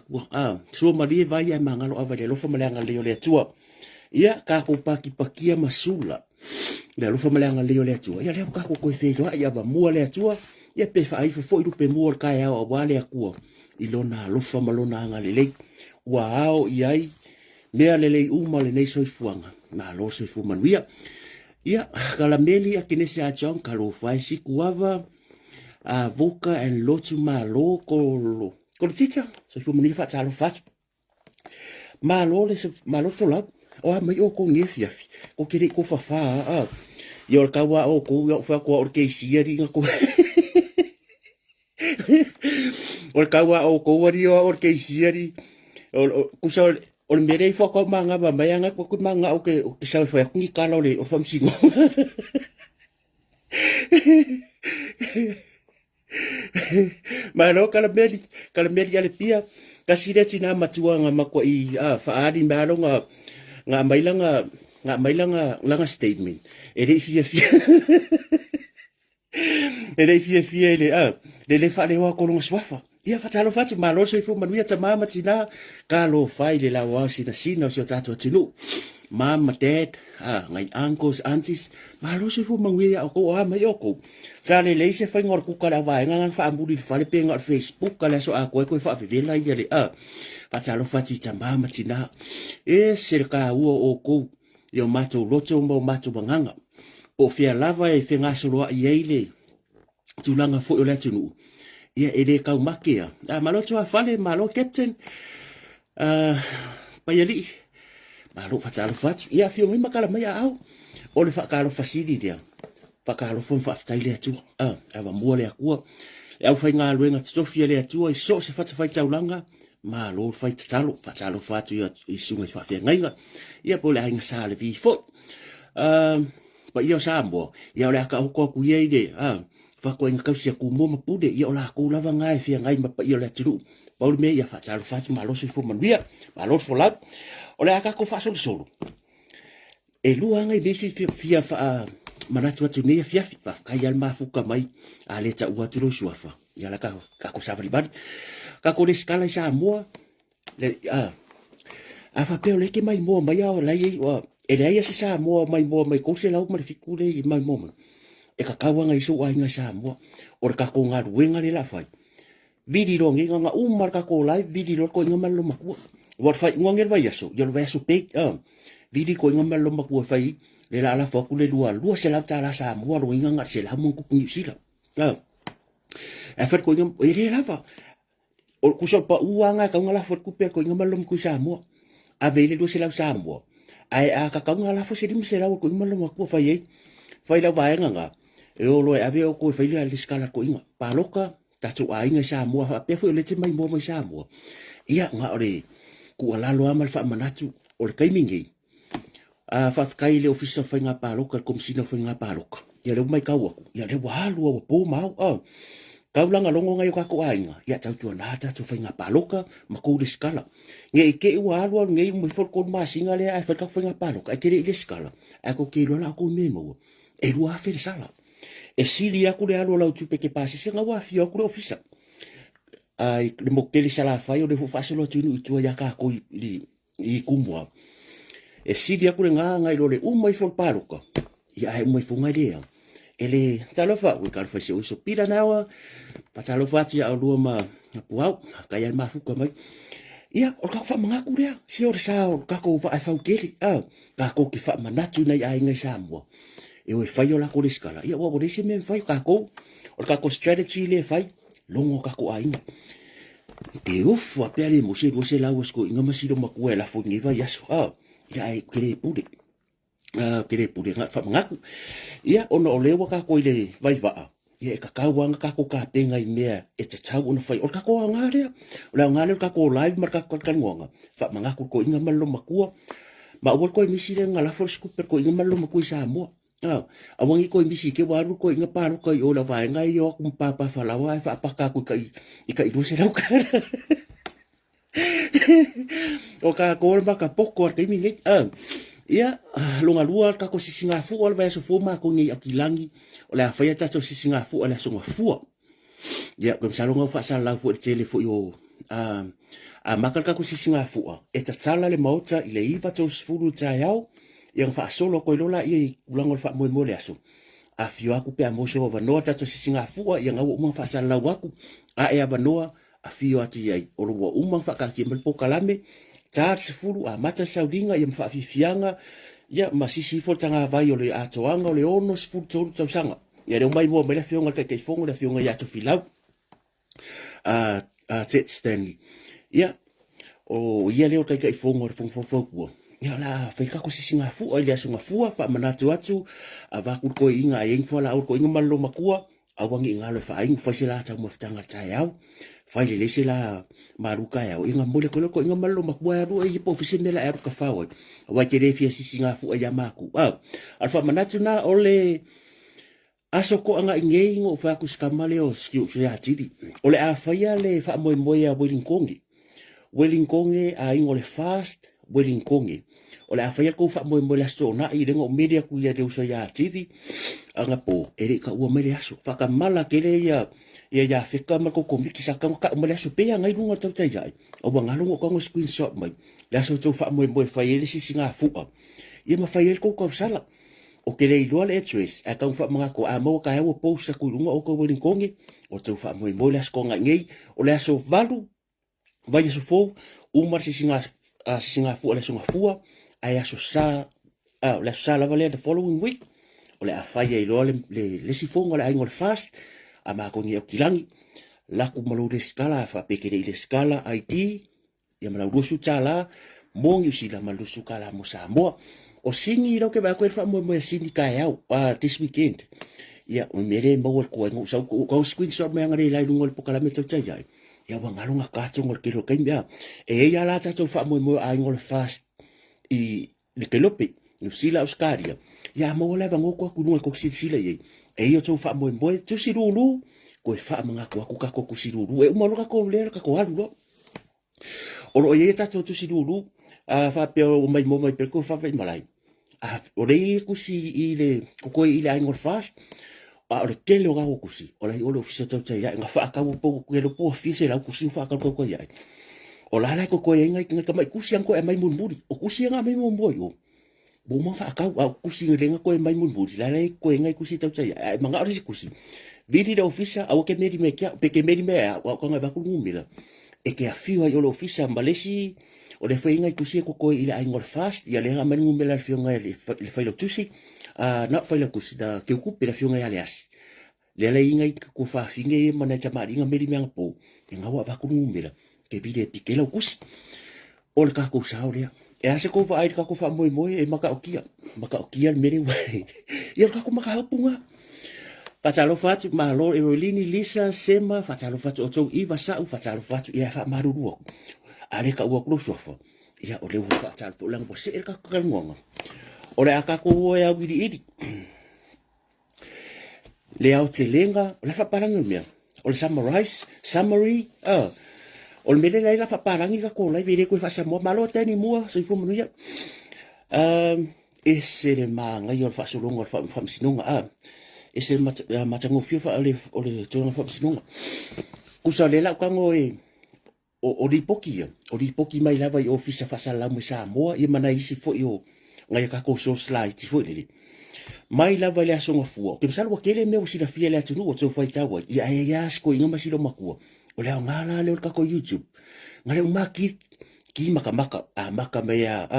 kua so mali vai ai mangalo ava le lofa malanga leo le atua ia ka ko pakia masula le lofa malanga leo le atua ia le ka ko ko felo ia ba mua le atua ia pe fa ai fo i pe mua ka ia o wale akua ilona lofa malona anga le wow iai mea le uma le nei soifuanga na lo soifu manuia ia kala meli a kinese a chong kalo fai si kuava a voka and lotu malo ko tita soifu manuia fa talo fat malo le malo to la o mai o ko ngefi ko kere ko fa yo ka wa o ko yo fa ko ke siari ko o ka wa o ko wari o ke siari o kusa o le merei foko manga ba mayanga ko manga o ke sa fa ku ni kala le o fam singo malo kala meri ale pia kasire tina matuanga makwa i fa ari malo nga mailanga langa statement ere fia le fa le wa ko lo swafa ia fatalo fatu malo so fu manuia tamama tina kalo fai le la wa sina so tato tinu mama dad ngai uncles aunties malo so fu manguia ko mai oko sale le se fa ngor ku kala vai ngang fa ambudi fa le pe ngor Facebook kala so ko fa vela ia le fatalo fatu tamama tina serka o ko yo mato loto mo mato banganga o fia lava e fenga solo ile tulanga fo le tinu ia ere kau makia malo tua fale malo captain payali malo fatalo fatu ia fio mi makala mai au o le fakalo fasidi dia fakalo fo fa taile tu ava mole akua au fai nga luenga tofia le tu i so se fata fai taulanga malo fai talo fatalo fatu ia isunga fa fia ngainga ia pole ainga sale vi fo pa ia sambo ia le ka ko ku ye de fa ko en kausia ku mo pude ia la ku lava ngai fia ngai ma pa ia le tru paul me ia fa talo fatu malo se fu manbia malo fo la o le aka ko fa solo e luanga i besi fia fa manatu atu ne fia fa kai al mafuka mai ale ta ua tro suafa ia la ka ko sa valibad ka ko le skala sa mo le a fa pe le ke mai mo mai o la ye o e le ia sa mo mai ko se la o ma fikule i mai mo e ka kawanga iso wa inga sa mo o ka ko nga ruenga le la fai vidi lo ngi nga umar ka ko live vidi lo ko nga malo maku wa fai ngongel vai aso yo vai aso pe vidi ko nga malo maku fai le la fa ku le lua se la ta la sa mo lo nga se la mo ku ni sila e fa ko nga e le la fa o ku so pa uanga ka nga la fa ku pe ko nga malo ku sa mo a vele do se la sa mo ai a ka nga la fa se dim se la ko nga malo maku fai la vai nga e o lo ave o ko fai le skala ko inga paloka tatu ainga sa mo pe fo le te mai mo sa mo ia nga ore ku ala lo amal fa manatu o le kai mingi fa kai le ofisa fa nga paloka kom sino fa nga paloka ia le mai kawa ia le walu o po mau kaulanga longo nga yo ka ko ainga ia tau tu na tatu fa nga paloka ma ko le skala nge ke walu nge mo fo ko ma singa le ai fa ka fa nga paloka ai ke le skala ai ko ke lo la ko memo e lua fe sala e sili aku le alo la tupe ke pasi se nga wa fi aku le ofisa ai le mo ke le sala fa yo le fo fa selo tu ni tu ya ka ko i kumwa e sili aku le nga lo le mai fo paluka ya ai mo fo nga le ele talofa we ka fa se uso pila nawa pa talofa ti a lo ma puau ka ya ma fu ko mai ia o ka fa manga ku le si o sa ka ko fa fa ke ka ko ki fa manatu nei ai nga sa mo e o fai o la ko skala ia o le se men fai ka ko o ka ko strategy le fai longo ka ko ai te uf a pele mo se la ko inga masiro maku la fo ni va ya so ia ai kere pude nga fa manga ia ono o le wa ka ko ile vai va ia ka ka wanga ka ko ka tenga i mea e te tau ona fai o ka ko ngare o la ngare ka ko live mar ka ko kan ngonga fa manga ko inga malo maku ma o ko mi sire nga la fo skuper ko inga malo maku sa mo awangi ko misi ke waru ko inga paru ko yo la vai ngai yo kum papa fala wa fa paka ku kai i do se lau ka o ka ko ma ka poko te mi ia longa lua ka ko sisinga fu o vai so fu ma ko ngi akilangi o la fa ya ta so sisinga fu o la so fu ia ko sa longa fa sa la fu te le fu yo makal ka kusisinga fua e tatala le mauta i le iwa tau sifuru tai au ia fa solo ko lola ia ulango fa mo le aso a fio aku pe amoso wa no tatu sisinga fua ia ngau uma fa sala waku a e ava noa a fio atu ia o lo uma fa ka ki mel pokalame tar sifuru a mata saudinga ia fa fianga ia masisi fo tanga vai o le atoanga o le ono sifuru tau sanga ia le mai mo me le fionga ke fongo le fionga ia to filau Ted Stanley. Ia, o ia leo kai fongo fongo ia la fai ka ko sisinga fu o le asunga fua fa manatu atu a va ku ko inga ing fo la o ko inga malo makua a wangi ngalo fa ing fa sila ta mo ftanga tai au fai le sila maruka ya inga mole ko inga malo makua ya ru e po fisi mela e ka fa o wa ke le fia sisinga fu ya maku al fa manatu na ole aso ko anga ingei ngo fa ku skamale o skiu ya tidi ole a fa ya le fa mo ya Wellingkonge a ingo le fast Wellingkonge ole a fa ko fa mo le sto na i rengo media ku ya de uso ya tidi anga po ere ka u mele aso fa ka mala ke le ya fika ma ko komiki sa ka mo le aso pe ngai lunga tau tai ai o wa ngalo ko ngo screenshot mai la so to fa mo fa ye le si singa fu ye ma fa ye ko sala o ke le ilo le tres a ka fa mga ko a mo ka o post ku lunga o ko Wellingkonge o to fa mo le aso nga ngei o le aso valu vai so fo umar si singa fu le sunga fua ai aso sa le sa la vale the following week o le afai ilo le si fonga le aingo fast a ma ko ngi o kilangi la ku malo de skala fa peke le skala IT ya mala rusu tala mongi si la malusu kala mo sa mo o singi lo ke ba ko fa mo singi ka ya this weekend ya o mere mo ko ngo sa ko screenshot me ngari la ngol pokala me tau ya ya wa ngalunga ka ngol kilo kai bia e ya la ta fa mo aingo fast i le kelope no sila Australia ya mo le va ngoko ku no ko sila ye e yo to fa mo tu sirulu ko fa manga ko ka ko sirulu e mo lo ka ko le ka ko alu o lo ye ta tu sirulu fa pe o mai pe ko fa fa malai o le ku si ile ko ile aingo fast o le tele o ga ku si o le o lo fisa to ya nga fa ka po ku le po fisa la ku si fa ka ko ya o la ko ngai ka mai ku si an ko e mai mun muri o ku si nga mai mun boy o bo ma fa ka ku si ngai ko e mai mun muri la ko ngai ku si tau tai manga ori ku si vidi da ofisa au ke meri me kia pe ke meri me ko ngai va ku ngumila e ke afio yo lo ofisa malesi o le fa ngai ku si ko ile ai ngol fast ya le nga mai ngumila fio ngai le fa lo tusi na fa lo ku si da ke ku pe fio ngai ale as le ngai ku fa finge mana chama ringa meri me po nga wa va ku ngumila ke vide pikela kus o le ka ko saulia e ase ko vai ka ko fa moi e maka okia mere wai ia ka ko maka punga fatalo fatu malo e rolini lisa sema fatalo fatu o to iva sa fatalo fatu ia fa maruru ale ka wa klo sofa ia o le wa fatalo to lang bo se ka ka ngonga o le aka ko ya widi idi le au te lenga le fa paranga mea o le summary o le mele la fa parangi ka ko la vire ko fa sa mo malo tani mo so fu mo ya ese le manga yo fa so longo fa sinunga ese matango fio fa o le tona fa sinunga ku sa le la ka ngo o di poki mai lava i ofisa fa sa la mo sa mo e mana isi fo yo ngai ka ko so slide fo le mai lava le aso ngafu ke salwa ke le me o sila fia le atunu o so fa tawa ya sko inga masilo makua o le ngala le ka ko YouTube ngale umaki ki maka maka me ya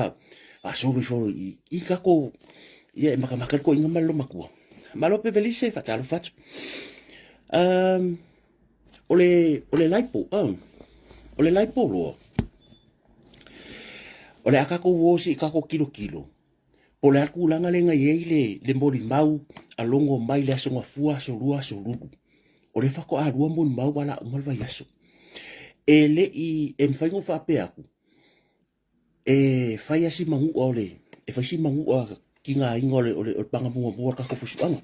so fo i ka ko ye maka ko inga malo makua malo pe velise fa talo fat o le laipo lo o le aka ko wosi ka ko kilo o le aku langa le ngai le mori mau alongo mai le aso ngafua so rua so rubu o le fako a rua mon mau wala ngal vai aso ele i mfaingo fa pe aku fai asi mangu ole fai si mangu ki nga ingole o panga mo mo ka ko fusuanga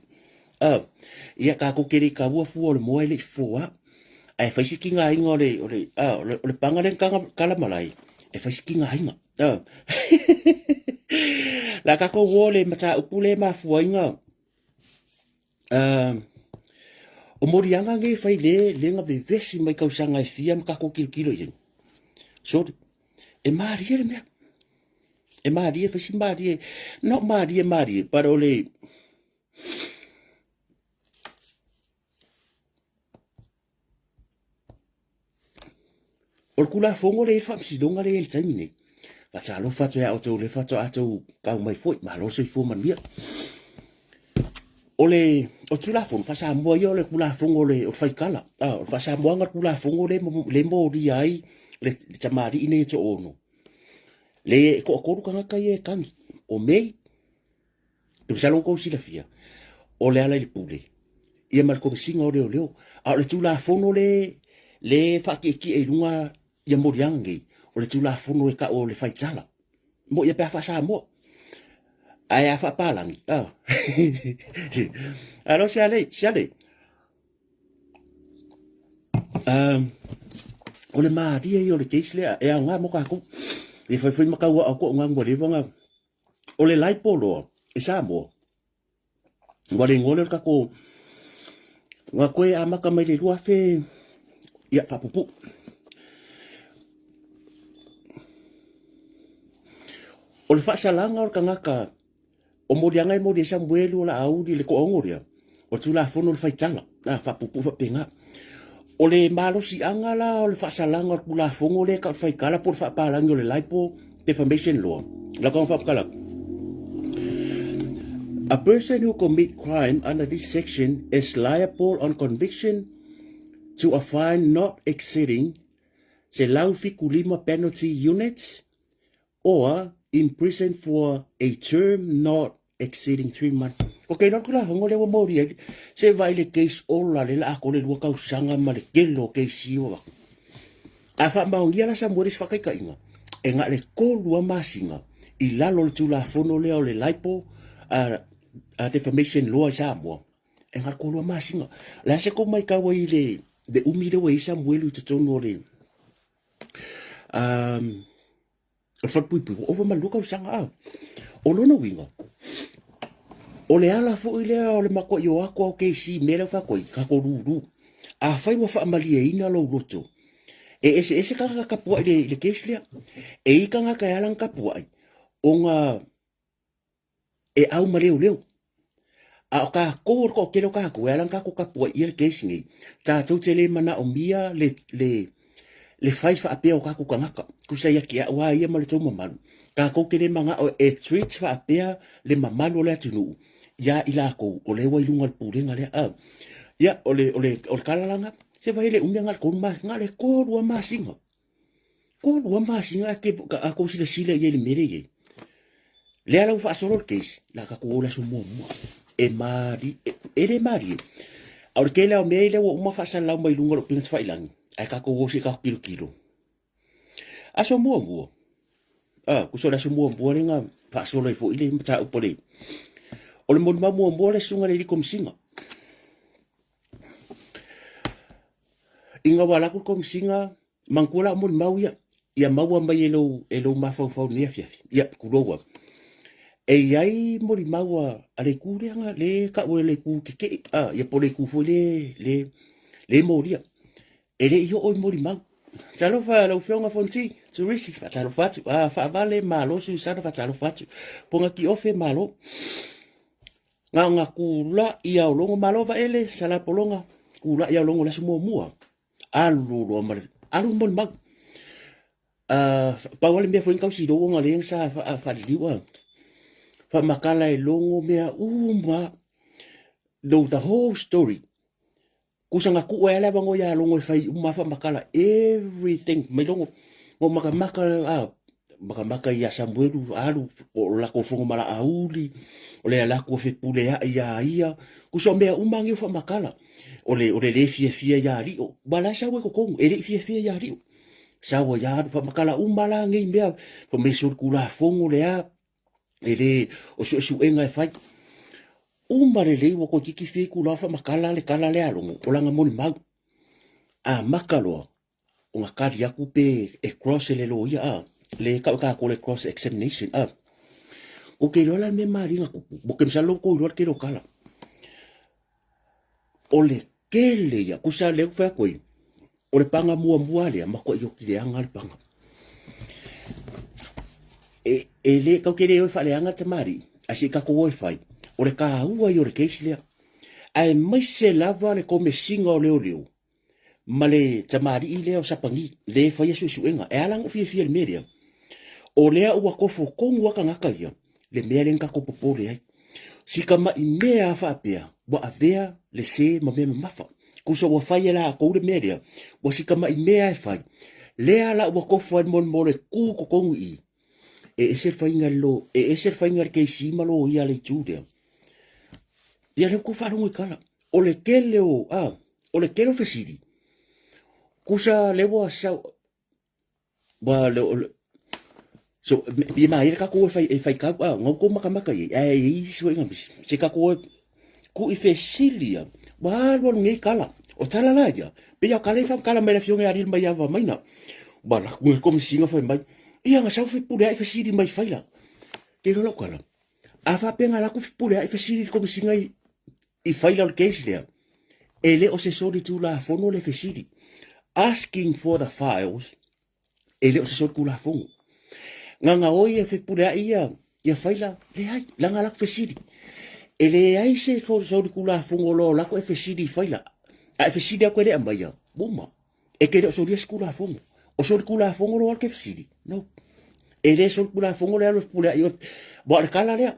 ia ka ko kere ka bua fu ole mo ele foa ai fai si ki nga ingole ole panga le kala malai fai si ki nga inga la ka ko wole mata upule ma fuinga o morianga nge fai le nga vevesi mai kausanga e fia ma kako kilo yen so e marie le mea e marie fasi marie no marie para ole o kula fongo le fa si donga le el taimine ka tsalo fa tso ya o tso le fa tso a tso ka mai foi ma lo se fo man mia ole o tula fon fa sa mo yo le kula fongo le o fai kala o fa sa mo nga kula fongo le mo di ai le tamari ine to ono le ko ka ka ye kan o mei tu salon ko si la fia o le ala le pule ia mal ko singa o le a le tula fono le fa ki e lunga ia mo diangi o le tula fono e ka o le fai tala mo ia pa fa sa mo ai a fa palangi alo siale o le ma dia yo le keisle e nga mo ka ko e foi ma ka wa ko nga ngore vonga o le lai polo e sa mo wale ngole ka ko nga ko e ama ka mai le rua fe ia pa pupu o le fa salanga o ka ngaka o morianga mo de Samuel la audi le ko ongoria o tula fono le faitala na fa pupu fa penga o le malo si angala o le fa salanga o la fongo le ka fai kala por fa palango le laipo defamation law la kon fa kala a person who commit crime under this section is liable on conviction to a fine not exceeding se lau fikulima penalty units or in prison for a term not exceeding 3 months. Okay, no kula hongo le mo ri se vai le case ola le la ko le wa ka usanga ma le kelo case yo. A fa ma ngia la sa mo ri fa kai kai nga. E nga le ko lua masinga i lalo le tula fono le o le laipo a defamation law sa mo. E nga ko lua masinga. La se ko mai ka wa ile de umile wa isa mo le tsono le o fa pui o va maluka usanga o lona winga o le ala fo ile o le mako yo ako ke si mele fa ko ka ko ruru a fai mo fa mali e ina lo loto e ese ka ka po le keslia e ka nga ka ala ka po o nga e au mare o leo a ka ko ke lo ka ko ala ka ko ka po i le kesngi ta tu tele mana o mia le fai fa apea o ka ku kangaka ku sa yaki wa ia ma le tau mamalu ka ko ke le manga o e treat fa apea le mamalu le atunu ya ila ko o le wa ilunga le purenga le ya ole kalalanga se vai le umia ngal ko mas ngale ko rua masinga ke ko sile ye le mere ye le ala fa solo case la ka ko la su mo e mari le mari au ke le o me le o ma fa sa la mai lunga lo pinga fa ilang ai ka ko si ka kilo aso mo ku so la so mo nga fa so le fo ile mta o pole o le mo le sunga le kom singa inga wala ko kom singa mangkula mo mau ya mau mai elo ma fa ne fia ya ku lo e ai mo mau ale ku le ka o le ku ke ya pole ku fo le mo dia ele yo o mori mau talo fa lo fionga fonti tu risi fa talo fatu fa vale malo su sa fa talo fatu ponga ki ofe malo nga kula ia o longo malo va ele sala polonga kula ia o longo la sumo mua alu lo mal alu mon mag pa wale me foi kausi do nga leng sa fa liwa fa makala e longo mea do the whole story kusanga ku ele bango ya longo fai uma fa makala everything me longo o maka ya sambuelu alu o la ko fongo mala auli o le la ko fe pule ya kusombe umangi fa makala o le fie ya ri o bala sa we ko ele fie ya ri sa wo ya fa makala umala ngi mbea fo me sur kula fongo le a ele o su enga fai umare le wo ko kiki fi kula fa makala le kala le alongo o langa moni mag makalo o ngakari ya kupe e cross le lo ya le ka ko le cross examination o ke lo la me mari nga ku bo ke msalo ko lo ke lo kala o le kele ia kusa le fa koi o le panga mua le ma ko yo ki le anga le panga e le ka kele o fa le anga te mari asi ka ko wifi o le ka ua yo le keisi le ai mai se lava le ko me singa o leo ma le tamari i leo sapangi le fa yesu suenga e alang fia le media o lea ua kofo kongu waka ngaka ia le mea lenga ko popole ai sika ma i mea fa apea wa avea le se ma mea mafa kusa wa fai la ko le media wa sika ma i mea e fai lea la ua kofo ai mon le ku ko kongu i ese fai ngalo ese fai ngar ke si malo ia le tude ia le ko fa no kala o le kele o le kele fesidi kusa le wa sa wa le so bi mai ka ko fai ka ngo ko maka i so nga se ka ko ku i fesilia wa lo ngi kala o tala la ya pe ya kala fa kala mele fiong ya ri mai ava mai na ba la ko mi singa fa mai ia nga sa fi pure ai fesidi mai faila ke lo kala afa pe nga la ku fi pure ai fesidi ko mi singa i faila le case le ele o se sori tu la fono le fesidi asking for the files ele o se sori ku la fono nganga oi e fepura ia faila le ai langa la fesidi ele ai se so kula fungolo la ko fesidi faila a fesidi ko le ambaya buma e que so dia skula fungo o so kula fungolo al fesidi no ele so kula fungolo los pula io bo kala le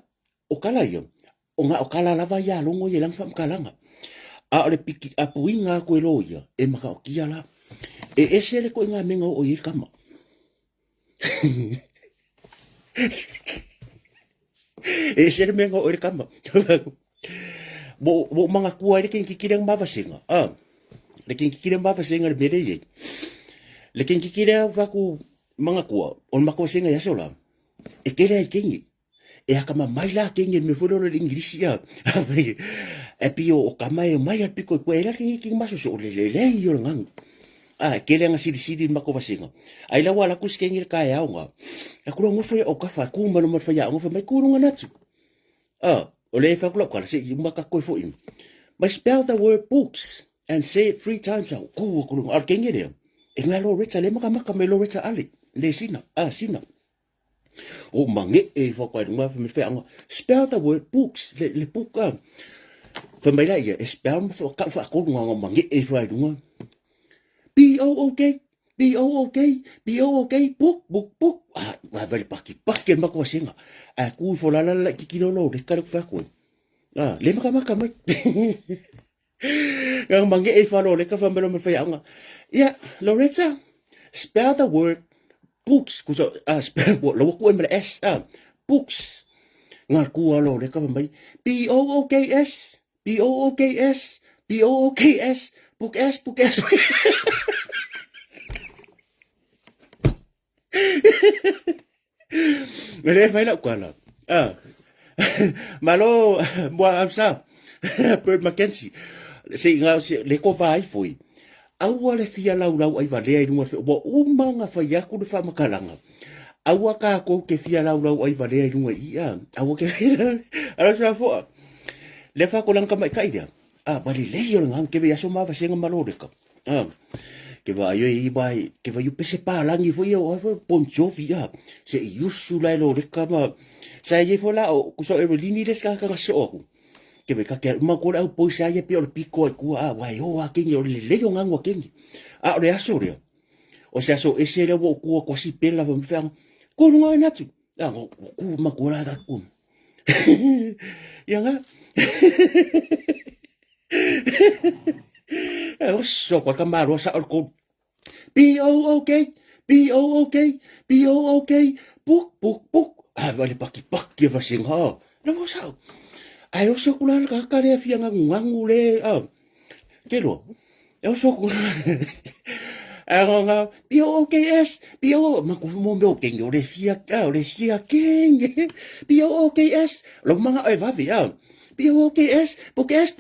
o kala io o kala la va ya longo ye lang fam kalanga a le piki a puinga ko loia e maka o kia la e ese le ko nga menga o ir kama e ser mengo o kama bo mga kuai le king kikirang mavasinga le king kikirang mavasinga le mere ye le king kikirang vaku mga kua on makosinga ya sola e kere kingi e akama maila kingi me fulo le inglisia e pio o kama e mai al piko ko era king maso so le yo ngang kele nga sidi mako vasinga ai la wala kus kengir ka ya nga a kulo ngo foi o ka fa ku ma no fa ya ngo fa mai ku nga natu o le fa kulo ka se yuma ka ko fo im but spell the word books and say it 3 times out ku kulo ar kengir e nga lo reta le maka me lo reta ali le sina sina o mange e fa ko nga fa me fa spell the word books le book fa mai la ya spell fa ka fa ko nga mange e fa nga B-O-O-K, B-O-O-K, B-O-O-K, book. Wa vale paki mako singa. Ku fo la kikilolo de karo fa ko. Le maka mai. Yang mangi e fa lo le ka fa mbelo me fa nga. Yeah, Loretta, spell the word books. Kuso spell lo ko me s books. Ngar ku lo le ka fa mai. B-O-O-K-S, B-O-O-K-S, B-O-O-K-S. Book S. Mele fai la kwala. Malo moi amsa. Bird Mackenzie. Se nga le ko vai foi. Aua le fia lau ai vale ai nunga fe bo umanga fai aku le fa makalanga. Aua ka ko ke fia lau ai vale ai nunga ia. Aua ke ala sa fo. Le fa ko lang ka mai kaida. Bali le yo ngam ke ya so ma va senga maloreka ke va yo I bai ke va yo pese pa langi fo yo fo poncho via se yusu la lo reka ma sa ye fo la o so e lini des ka so ke ve ka ke ma ko au po sa ye pe o piko ku wa yo a ke yo le yo ngam wa ke re aso re o se aso ese le wo ku ko si pela va mfa ko no na tu ku ma ko la da ku yanga so kwa kamaro sa ko B-O-O-K book vale paki va singa no sa ai o so kula ka ka re fia ngangu le kero e o so kula nga B-O-O-K-S ma ko mo me ke yo le fia king B-O-O-K-S lo mga ai va via B-O-O-K-S book S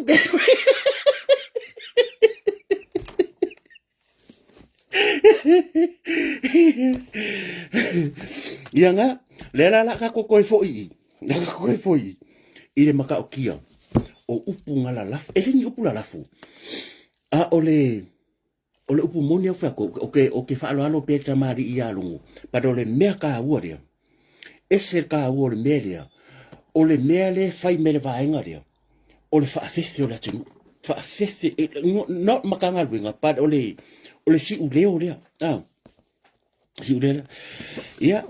Yanga lela la ka ko foi I le maka o kia o upu ngala lafu ele ni upu la lafu A ole upu moni au whako, o ke whaalo pe tamari I alungu. Pada ole mea ka ua rea. Ese ka ua ole mea rea. Ole mea le whai mele vaenga rea. Ole whaafefe o le atunu. Whaafefe, not makanga luenga, pada ole si uleo rea. Si uleo. Ia.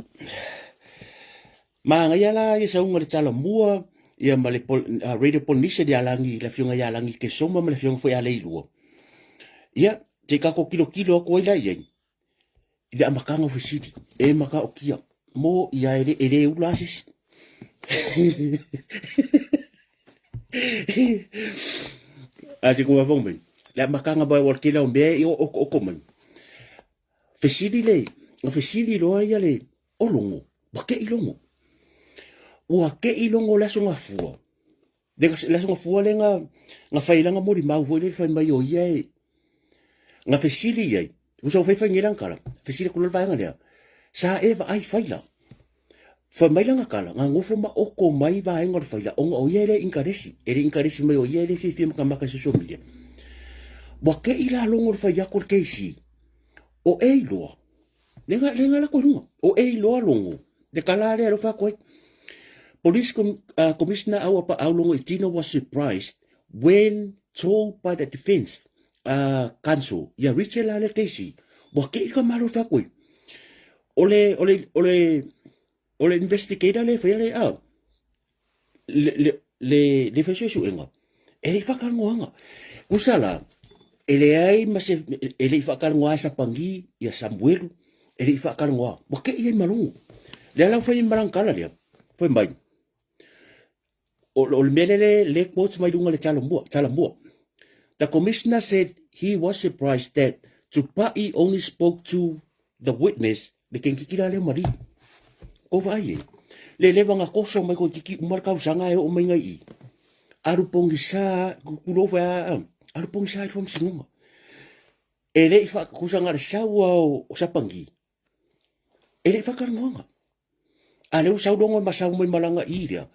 Ma ngai ala ia saunga le tala mua, ia ma le Radio Polynesia di alangi, la fionga ia alangi ke soma ma le fionga foi ale ilua. Ia, te kako kilo ako ila iai. Ida amakanga ofisiti, e maka o kia. Mo ia ere ulasis. Te kua fongmen. Le amakanga bai wal kila o mea o komen. Fesidi le, o fesidi loa ia le, o longo, wake ilongo. Ua ke ilongo laso nga fua. Laso nga fua le nga whailanga mori mau foi le whai mai o ia e. Nga fesili iai. Usa o whai ngerang kala. Fesili kulor vaenga lea. Sa eva ai whaila. Whai mai langa kala. Nga ngofo ma oko mai vaenga le whaila. Onga o ia ele inkaresi. Ele inkaresi mai o ia ele whiwhi maka social media. Wa ke ila longo le whai akor keisi. O e iloa. Lenga la korunga. O e iloa longo. De kala lea lo whakoi. Police Commissioner Aulongo Itino was surprised when told by the defense counsel, ya Richard Lale Casey, wa ke ka malo ta koi. Ole investigator le fele le fese su enga. Ele fakar ngoanga. Usala ele ai mas ele fakar ngoa sa pangi ya Samuel, ele fakar ngoa. Wa ke ia malungu. Le ala foi marankala le. Foi mai. O melele le quotes mai dunga le talambua. The commissioner said he was surprised that Tupai only spoke to the witness le kenkikira le mari. O vai. Le levanga koso mai ko kiki marka usanga e o mai ngai. Arupongi sa kulova arupongi sa fom sinunga. Ele fa kusanga le sawa o sapangi. Ele fa karnonga. Ale o saudongo masau mai malanga iria.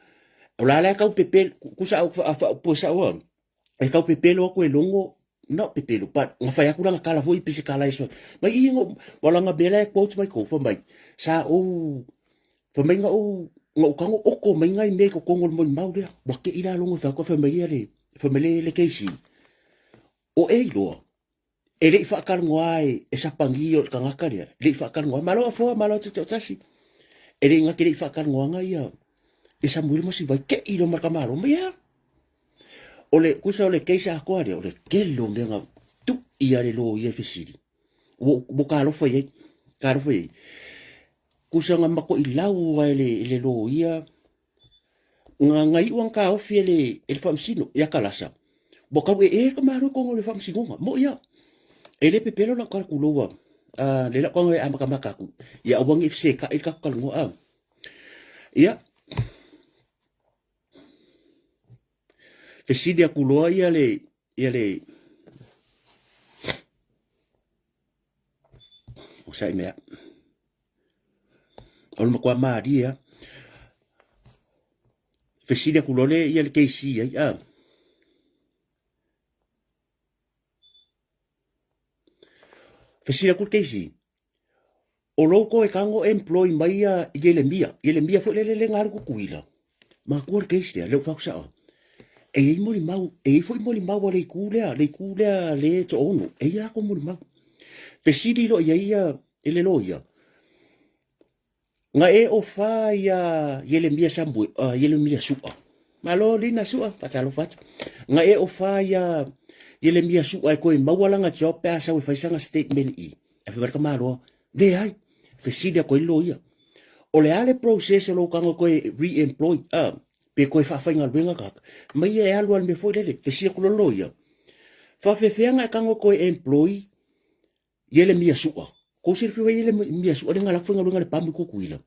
Ola la kau pepel kusa po sa wa. E kau pepelo ko elongo no pepelo pa nga fa yakura nga kala foi pisi kala iso. Mai ingo wala nga bela quotes mai ko fa mai. Sa o fa mai nga o nga kango oko mai ngai me ko kongo mo mau dia. Wa ke ila longo fa ko fa mai le. Fa mai le keisi. O e lo. Ele fa kar ngwai e sa pangio ka nga karia. Le fa kar ngwai malo fo malo tasi. Ele nga kile fa kar ngwanga ia. E Samuel masi vai ke ilo marka malo mea. Ole kusa ole keisa akware ole kelo ngenga tu ia le lo ia fesiri. Wo kalo foi karo foi. Kusa nga mako ilau wa le lo ia nga ngai wan ka ofiele el famsino ya kalasa. Bo ka e ka maro ko le famsino mo ia. Ele pepelo la kalkulowa. Le la ko e amaka ku. Ya wangi fse ka el ka kalngo a. Ia Fesidi akuloa ia le o sai mea o le makua maaria fesidi akuloa le ia le keisi ai fesidi akul keisi o loko e kango employ mai ia Yelemia fo le ngar ku kuila ma ku keisi le faksa e mo mau foi mo mau le kulea le to onu e ia ko mo mau pesidi lo ia ele lo ia nga e o fa ia Yelemia sambu Yelemia su'a malo lina su'a fatalo fat nga e o fa ia Yelemia su'a ko mau langa job pa sa we faisanga statement e fa ka malo le ai pesidi ko lo ia o le ale process lo kango ko re-employ pe koe whawhainga luenga kaka. Mai e aluan me fwoi lele, te sia kula loia. Whawhewhenga e kango koe employee, Yelemia su'a. Ko sir fiwa Yelemia su'a, renga lakwhenga luenga le pamu kukuila.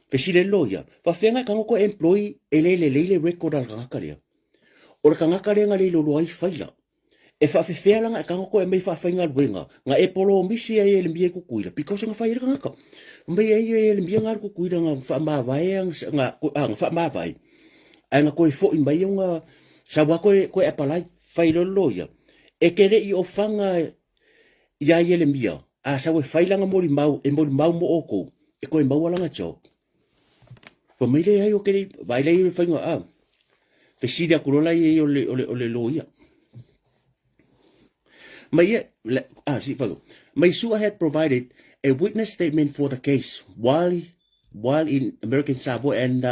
Te sile loia. Whawhewhenga e kango koe employee, e leile record al kangakaria. O le kangakaria nga leilo loai whaila. E whawhewhenga e kango koe mei whawhainga luenga. Nga e polo misi e Yelemia kukuila. Because nga whaira kangaka. Mai e Yelemia ngar kukuila nga whamawai, nga whamawai. Ai nga koe fo i mai nga sa wa koe apalai fai lo loia e kere I o fanga ia yele mia a sa we failanga mori mau e mori mau mo oko e ko e mau langa job ko mai le ai o kere vai le I fanga a fe sida kurola I ole loia mai si follow mai Sua had provided a witness statement for the case while in American Samoa and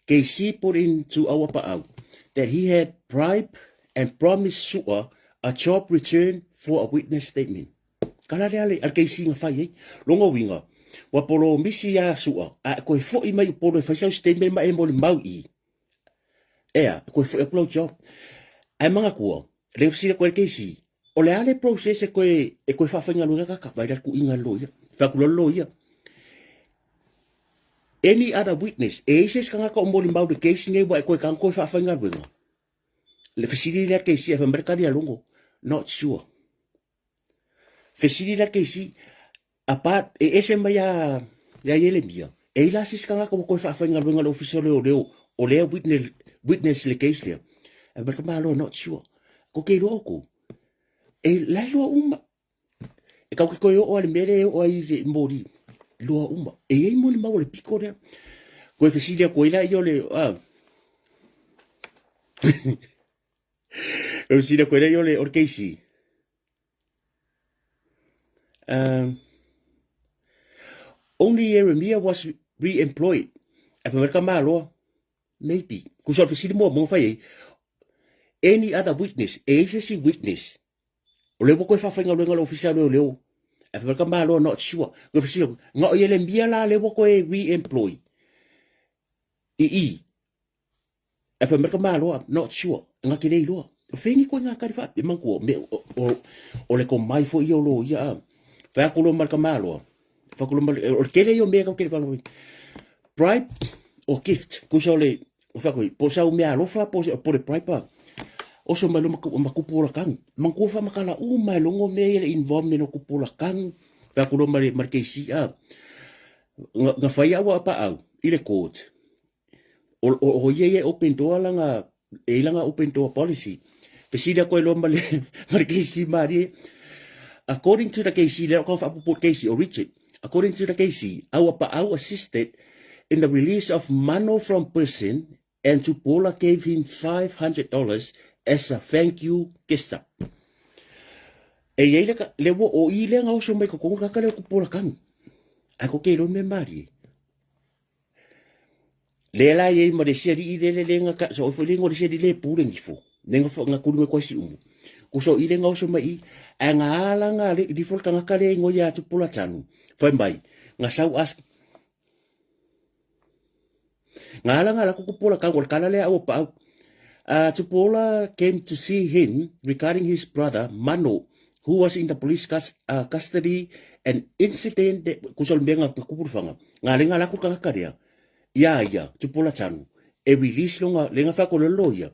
KC put into our pa'au that he had bribed and promised Sua a job return for a witness statement. Kala le al KC nga fai longo winga wa polo misi ya Sua a ko fo I mai polo fa statement mai mo mau I ko fo upload job ai manga ko le fsi ko KC o le ale process ko fa fanga lunga ka vai dar ku inga loia fa ku loia any other witness eses kanga ko mo limau de case ngai wa ko kan ko fa fanga lunga le fsi le KC fa mercado longo not sure fsi le KC apart ese mai ya yele mia la sis kanga ko fa fanga lunga lo official o le witness le case le mercado not sure ko ke loko la loa uma e kau ko o ale mere o ai mori loa uma ai mo le mau le piko le ko fesilia ko ila yo le o sida ko ila yo le orkeisi only Jeremiah was re-employed af merka malo maybe ku so fesilia mo fai any other witness agency witness o le ko fa fanga lo official lo e fa ka malo not sure ko fisi nga o yele mbia la le ko e re-employ e fa ka malo not sure nga kile lo fini ko nga ka fa man ko me o le ko mai fo io lo ya fa ko lo mar ka malo fa ko lo o kile yo me ka kile fa bribe or gift ko so le fa ko po sa o me alo fa po le bribe o so malo makupula kang mangkufa makala umay longo me involved no kupula kang fa kulo markesi nga faya wa pa au ile court o ye open door langa langa open door policy pesida ko lo markesi mari according to the case there ko fa put case or Richard according to the case our pa au assisted in the release of Mano from prison and Tupola gave him $500 as a thank you gesta le wo o ile nga o so me ko ka le ko pola kan a ko ke lo me mari le la ye mo de seri ile le nga ka so fo le ngo de seri le pure ngifo nenga fo nga ku me ko si umu ko so ile nga o so mai a nga ala nga le di fo ka nga ka le ngo ya tu pola tanu fo mai nga sau as nga ala nga la ko pola ka ngol kana le a o pa Tupola came to see him regarding his brother Mano, who was in the police custody, an incident kusol benga kupurfanga. Ngalinga la kukakaria. Ya Tupola chanu. E release longa lenga fa ko loya.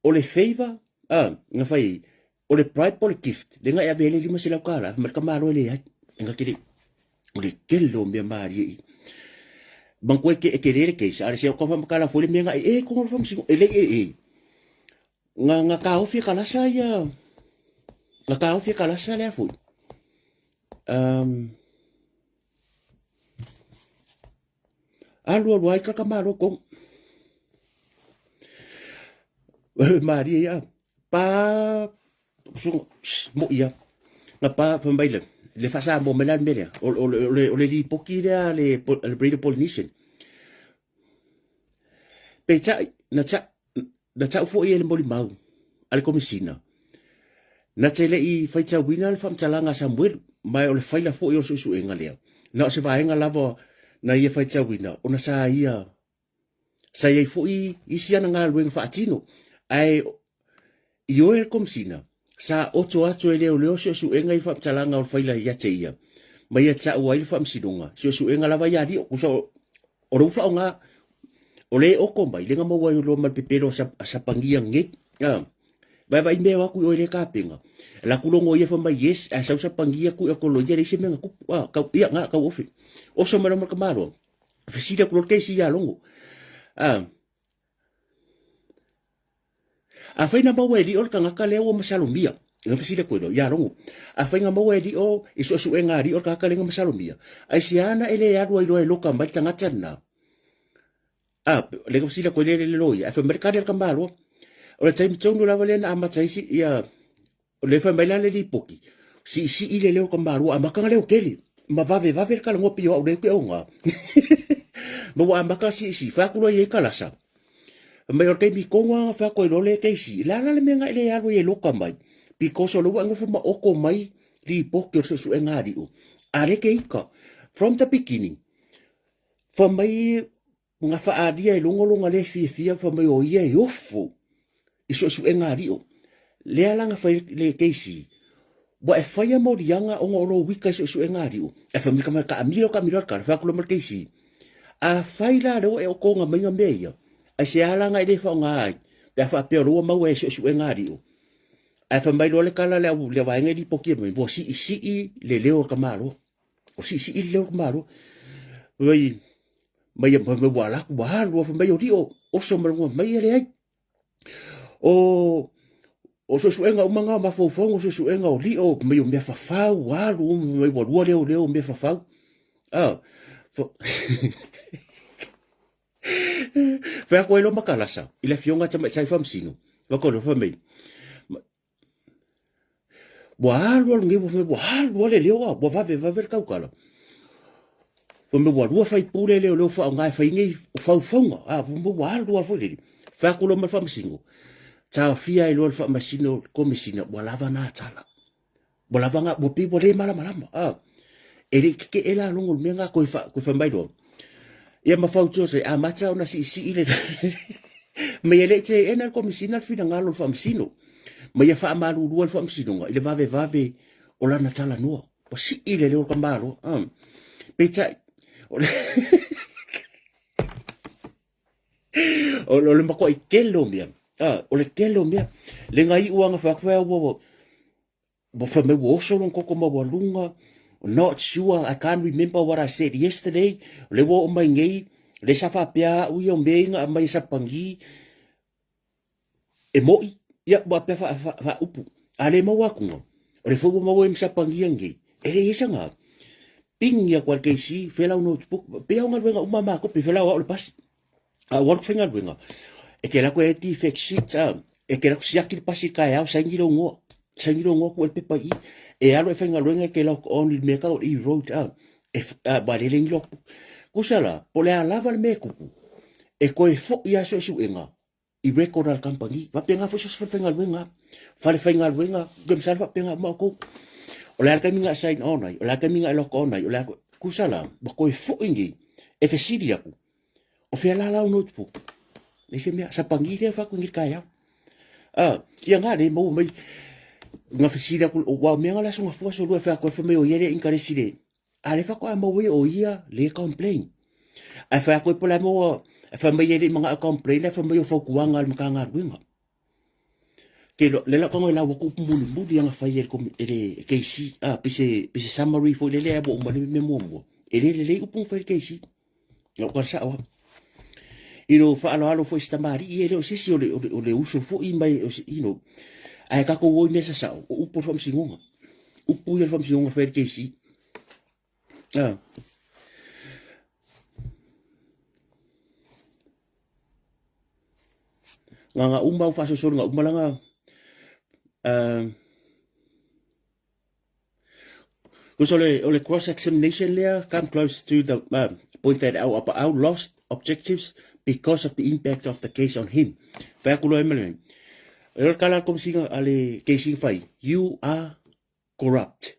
O le favor nga fai o le pride pole gift lenga ya bele lima sila kala merka malo le ya nga kiri o le kello me mari bangko ke kerere ke sa se ko fa makala fo le menga ko fa msi ele nga ka ofi kala sa ya nga ka ofi kala sa le fu alua ka kamaro ko mari ya pa mo ya nga pa fambai le fasa mo melan melia o le di pokira le breed pollination pecha na cha fo ye le moli mau al komisina na tele I faita winal fam talanga Samuel mai o le faila fo yo su engalea na se va enga lavo na ye faita wina ona sa ia sa ye fo I siana ngal wen fa atino ai yo el komisina sa oto ato ele o leo su enga I fam talanga o faila ya te ia mai ya cha wa I fam sidonga su enga lava ya di o so o ro fa nga o le o ko mai lenga mo wa lo mal pepero sa pangia ngit vai me wa ku o le kapinga la kulongo ye fa mai yes sa pangia ku ko lo ye se menga ku ka ia nga ka ofi o so mara ka maro fesida ku lo ke si ya longo a faina ba we di o ka nga ka le o masalumia nga fasile ko ya rongo a fainga mo e di o iso su enga di o ka kalenga masalomia ai siana ele ya do i loka mai tanga tana a le ko fasile ko le loia a fa mercado ka malo o le time tonu la vale na mataisi ya o le fa mai la le di poki si ile le ko malo a makanga le o keli ma va ver ka ngo pio o le ko nga ma wa maka si fa ku lo ye kalasa mai o ke mi konga fa ko le ke si la le menga ele ya do ye loka mai because o lua ngofu ma oko mai li poki o su engari o. Are ke ika, from the beginning, fa mai nga whaadia i longolonga le fia fa mai o ia i ofu i su engari o. Lea langa whai le keisi, wa e whaia mo rianga o ngoro wika i su engari o. E fa mika mai ka amiro ka whakulo mal keisi. A whaila reo e o konga mai nga mea. A se alanga i le whaonga ai, te a whapea roa mau e su engari o. Ai fa mai le kala le vaenga di poki mai bo si le leo ka malo o si le leo ka malo mai wala wa fa mai o dio o so mai le ai o so suenga umanga ma fo o so suenga o dio mai o me fa fa wa lu mai bo leo me fa fa fa ko lo makalasa ile fionga tama sai fam sino va ko lo fa mai Boalo ngi boalo le leo bo va ver kaukala. O me boalo fai pule leo fa nga fai ngi fa fonga bo boalo fo le. Fa kulo ma fam singo. Ta fia i lo fa masino komisina bolava na tala. Bolava nga bo pi bo le mala Eri ke ela longo menga ko fa mai do. Ia ma fa uto se a macha ona si ile. Me ele che ena komisina fina ngalo fam sino. Ma ia wha amaru rua wha msinunga, ile vave o lana tala noa. Pa si ile leo ka maro. Peta, o le mako i kelo mea. O le kelo mea. Le ngai uanga whakawea ua bo me woso long koko ma walunga. Not sure, I can't remember what I said yesterday. Le wo o mai ngei, le safa pia ui o meinga a mai sapangi. E moi. Ia ba pe fa upu ale mo wa kungo o le fogo mo em sapangi ngi ele isa nga ping ya cualquier si fela un notebook pe nga wenga umama ko pe fela o le pas a work finga wenga e que la ko e ti fake sheet e que la ko sia ki pasi ka ya sangiro ngo ko el pepa i e alo e finga wenga que la on il mercado i wrote e ba le nglo kusala pole a lava le mekupu e ko e fo ya so su enga I record al company va penga fo so fenga wenga fa fenga wenga gem sal va penga ma ko o la ka minga sign on ai o la ka minga lock on ai o la kusala ba ko fo ingi e fe siria ku o fe la notebook e se mia sa pangi le fa ku ngi kaya ia nga le mo mai nga fe siria ku wa me nga la so nga fo so lo fa ko fe me o yele inkare sire ale fa ko mo we o ia le complain a fa ko pola mo fa mai ele mga complain fa mai fo kuanga al makanga winga ke le la ko la ko mu di nga fa ele ko ele keisi pise summary fo le bo mo me mo ele upung fa keisi no ko sa wa fa alo fo stamari ele o sisi o le uso fo I mai ai ka ko wo me sa o por fam singonga upu ye fam singonga fa keisi nga umba fa so nga umalanga ole cross examination there come close to the point that our lost objectives because of the impact of the case on him fa kulo emelen el kala kom singa ale case fai you are corrupt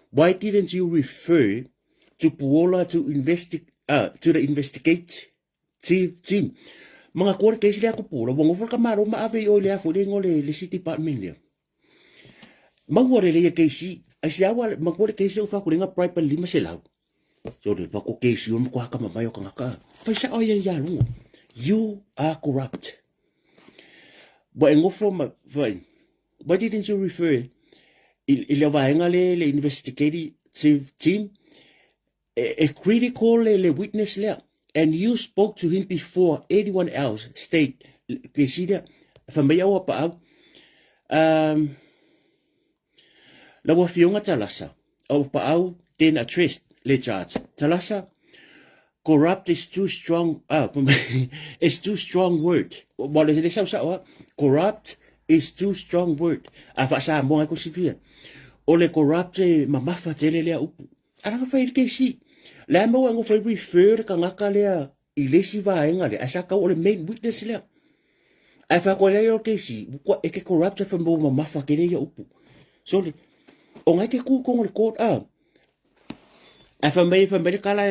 why didn't you refer to Puola to the investigate team mga court case le ako pula bongo for kamaro ma ave o le afo le ngole le city department le magware le case asia wa magware case o fa kulinga private lima selau so le pa ko case yo mo ka mamayo ka ngaka fa sa o ya lu you are corrupt but ngo from fine why didn't you refer il va ngale le investigative team a critical le witness le and you spoke to him before anyone else state consider familiar pa la wa fionga talasa au pa au ten address le charge talasa corrupt is too strong is too strong word mo le sa sa corrupt is too strong word fa sa mo ko sivia o le corrupt mamafa tele le upu ara fa il ke si la mo ngo fa refer ka ngaka le i le si va enga le asa ka o le main witness le ai fa ko le o ke si ko e ke corrupt fa mo mamafa ke le upu so le o ngai ke ku ko le court ai fa mai kala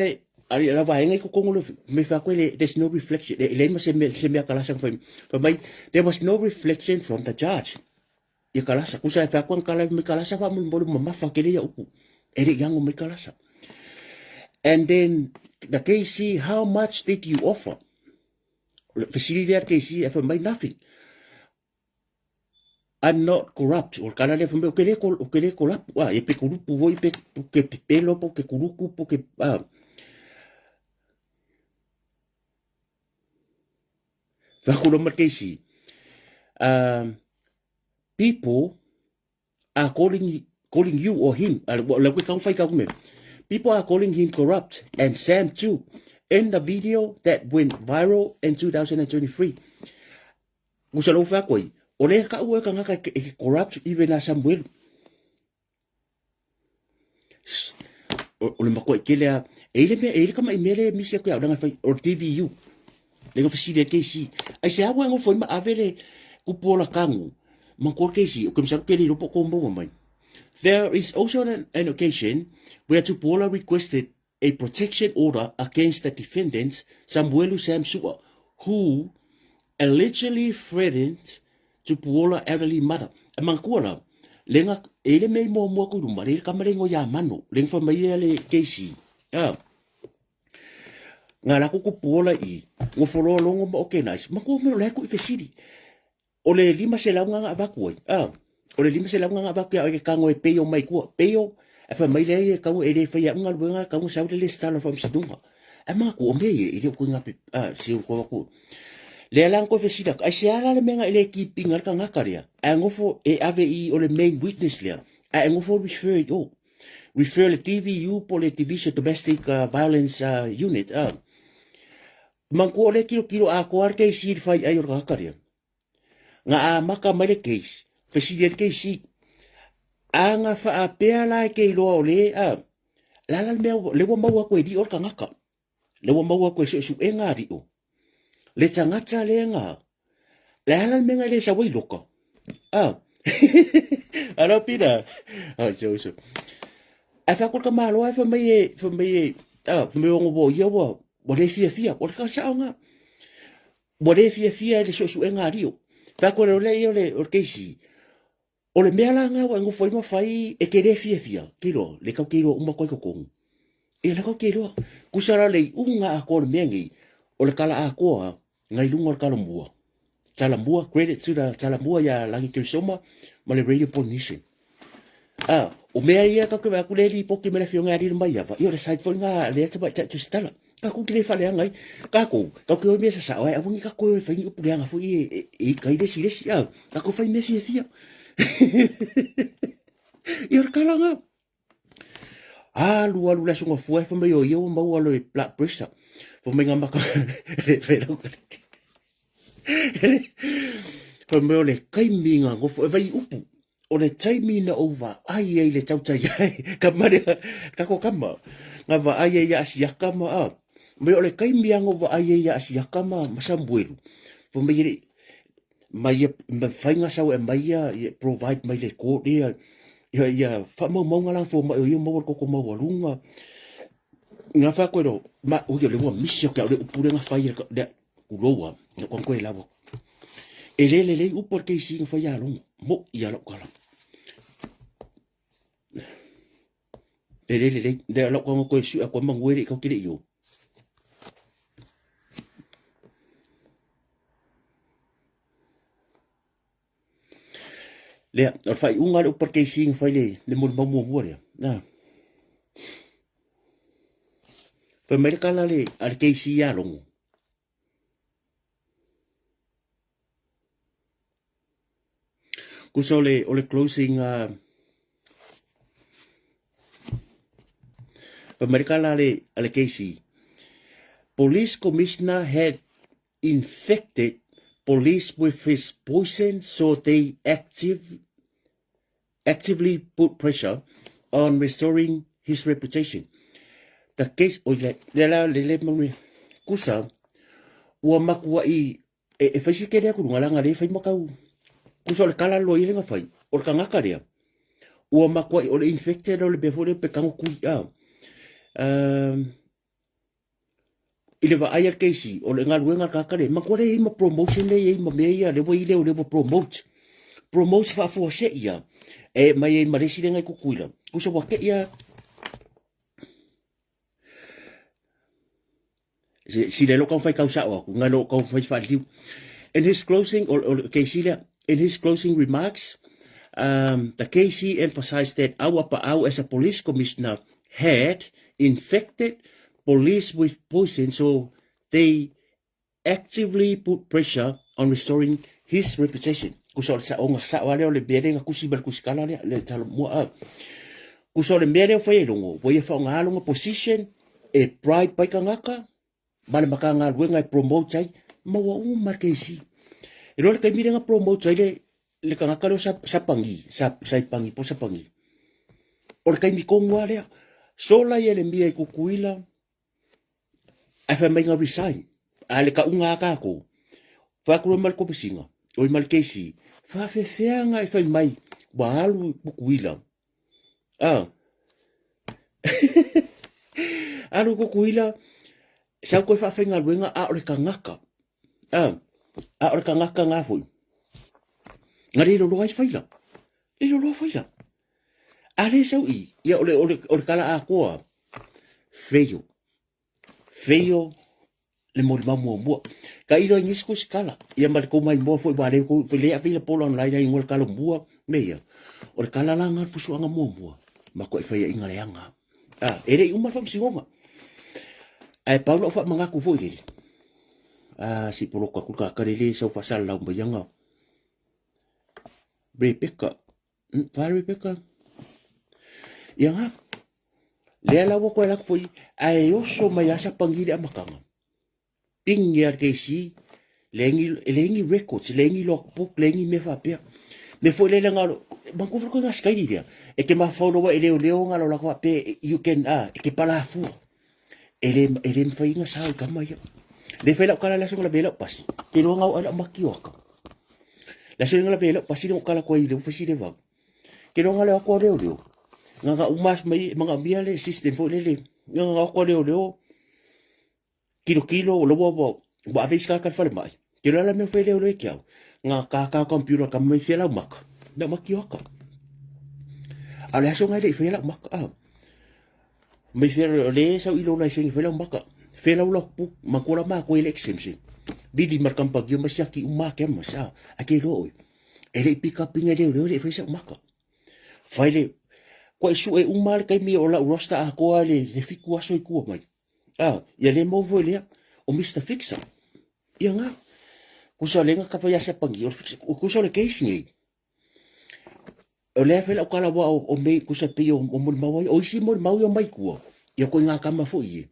ari la va enga ko le me fa ko le there's no reflection le mo se me kala sa fa mai there was no reflection from the judge ia kalasa kusa fa ko kala me kalasa fa mo mamafa ke le upu ere yango me kalasa. And then the KC, how much did you offer? Facility at KC, if I made nothing. I'm not corrupt. Or kana le fambe okele corrupt. Wa e pe kurupu wo pe ke pelo po ke kuruku po ke fa ko lo KC. People are calling you or him. La we kan fai ka kume. People are calling him corrupt, and Sam too, in the video that went viral in 2023. Gusalo fa koi, ole ka ua ka ngaka corrupt even as Samuel. Ole makoi kelea, ele kama imele misi ko ya fai or TVU. Le fa si de KC. Ai se awa ngo foi ma avele kupola kangu. Mangkor KC, o kumsa ke lo ko mbo mai. There is also an occasion where Tupuola requested a protection order against the defendants, Samuelu Samsua, who allegedly threatened Tupuola elderly mother. Amangkuala, lenga ele mei mo kuruma, le kamarengo ya mano, leng fa mai le KC. Nga la ko Puola I, ngo folo longo mo okay nice. Mako me le ko ifesiri. Ole lima se la nga avakoi. O le lima se langa nga vakia o ke kango e peo mai kua. Peo, e fa mai lei e kango e le whaia unga luenga kango sau le stala from sidunga. E maa ku o mei e le ko ngapi, siu ko waku. Le alang ko fesida, ai se ala le menga e le ki pinga ka ngakaria. A ngofo e ave I o le main witness lea. A ngofo refer yo. Refer le TVU po le Division Domestic Violence Unit. Mangku o le kilo a ko arke si fai ai o ngakaria. Nga a maka mai le case. President KC anga fa apea la ke lo le la me le wa maua ko di or kangaka le wa maua ko su enga di o le tangata le nga la me nga le sa wai loka ara pida so a fa ko ka malo fa me fa me ngo bo yo bo le fia o ka sa nga bo le fia le su enga di o fa ko le yo le or KC o le mea la nga wa ngo foi ma fai e ke le fia kilo le kau kilo uma koi kokong e le kau kilo kusara le unga a ko le mengi o le kala a ko ngai lunga kala mua talambua credit to the talambua ya langi kirsoma ma le radio pollution o mea ia ka ke ku le li poki me le fionga ri mai ya i o le side for nga le tsa ba tsa stala ka ku kile fa le ngai ka ku o me sa wa a bungi ka ko e fa ni pu nga fu e kai de si ka ku fa me fia Ior kalanga. Lu la sunga fue fa me yo mau alo blood pressure. Fa me ngamba ka le fero. Fa me le kai minga ngo fa vai upu. O le taimina over ai le tautai ai. Ka mare ka ko kama. Nga va ai ya asiakama a. Me o le kai minga over ai ya asiakama masambuelu. Fa me mai fainga sau e mai provide mai le ko ia fa mo ngala fo mai yo mo ko mo walunga nga fa ko ma o le mo misio ka le pure nga fai le uloa ko ko la bo ele u porque si fa ya long mo ya lo kala ele de lo ko ko su ko mo ngwe ko kile yo le or fai unga le porque si fai le mo mo le na fa me kala le al que si ya long kuso le o le closing Pamarikala ale Casey. Police commissioner had infected police with his poison, so they actively put pressure on restoring his reputation. The case le kusa ua makua I faisi kere aku ngalanga le fai makau kusa le kala lo ile ngafai o kangaka rea ua makua o le infected o le before pe kango kui ile va ayer keisi o le ngaluenga kakare makua le ima promotion le ima meia le ile o le promote fa fo se ia mai maresi le ngai kukuila kusa wa ke ia si le loka fai kausa o ngalo ko fai fa liu in his closing in his closing remarks the KC emphasized that Awa Pa'au as a police commissioner had infected police with poison, so they actively put pressure on restoring his reputation. Kusol sa onga sa wale o le bere nga kusibal kuskala le talo mua kusol le bere o fai longo boye fa nga longo position e pride pai kangaka bale makanga luenga promote ai mawa markesi ilo le kai mirenga promote ai le kangaka lo sa pangi sa pangi po sa pangi o le kai mi kongwa le sola ye le mia kukuila ai fa mai nga resign ale ka unga ka ko fa ku mal ko pisinga o markesi fa fefeanga ai fa mai balu kukuila alu kukuila sa ko fa fenga luenga a o le kangaka a o le kangaka nga foi ngari lo lo ai faila lo faila ale sau I ia o le kala a ko feio le mo mo ka ilo ngis ko skala ia mal ko mai mo foi bare ko le a fila polo online ai ngol kala mo meia o le kala la ngar fu suanga mo ma ko fa ia inga leanga ere uma fam singonga ai Paulo fa mangaku foi dele si polo ka kuka karele so fa sala um bayanga Rebecca Rebecca yanga le la wo ko la foi ai oso mai asa pangiri amakanga ping ya kesi lengi records lengi logbook lengi me fa pe me foi le ngalo banku ko ngas kai dia e ke ma follow e leo ngalo la ko pe you can e ke pala fu ele fai nga sa ka mai le fela kala la so la bela pas ke lo nga ala makioka la so nga la bela pas ni kala ko ile fa si le va ke lo nga la ko leo nga umas mai mga biale system fo le nga ko leo kilo lo bo ba vis ka fa mai ke lo la me fe leo le kia nga ka computer ka mai fela mak da makioka ala so nga le fela mak me fer le sa ilo na sing fela maka fela lo pu makura ma ko election si bidi markam pag yo masyaki umake masa akelo ele pick up pinga le fesa maka faile ko su e umar kai mi ola rosta a ko ale le fiku aso ku mai ya le mo vole o Mr Fixer ya nga ku sa lenga ka fa ya sa pangi o fix ku sa le case ni o le fela o kala wa o me ku sa pe o mo mawai o si mo mau mai ku ia ko nga kama fo i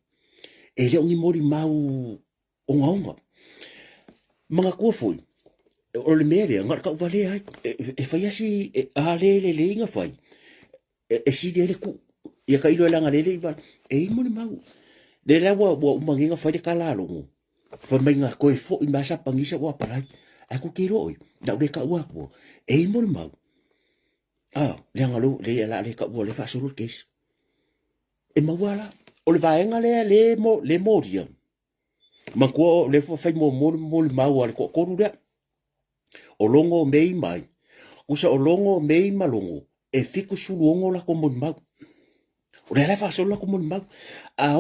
ele o ni mori mau o ngaunga mga ku fo o le mere nga ka vale ai e fa ya si ale le nga fai si de ku ia ka ilo la nga le va mo mau le la wa manginga fai de kala lo fa mai nga ko fo i masa pangisa wa parai aku kiro da le ka wa ko mo mau le ngalo le la le ka wo le fa solo case e mawala o le vaenga le mo dia ma ko le fa fai mo mau al ko rura o longo mei mai usa o longo mei malongo e fiku sulongo la ko mo mau o le fa solo ko mo mau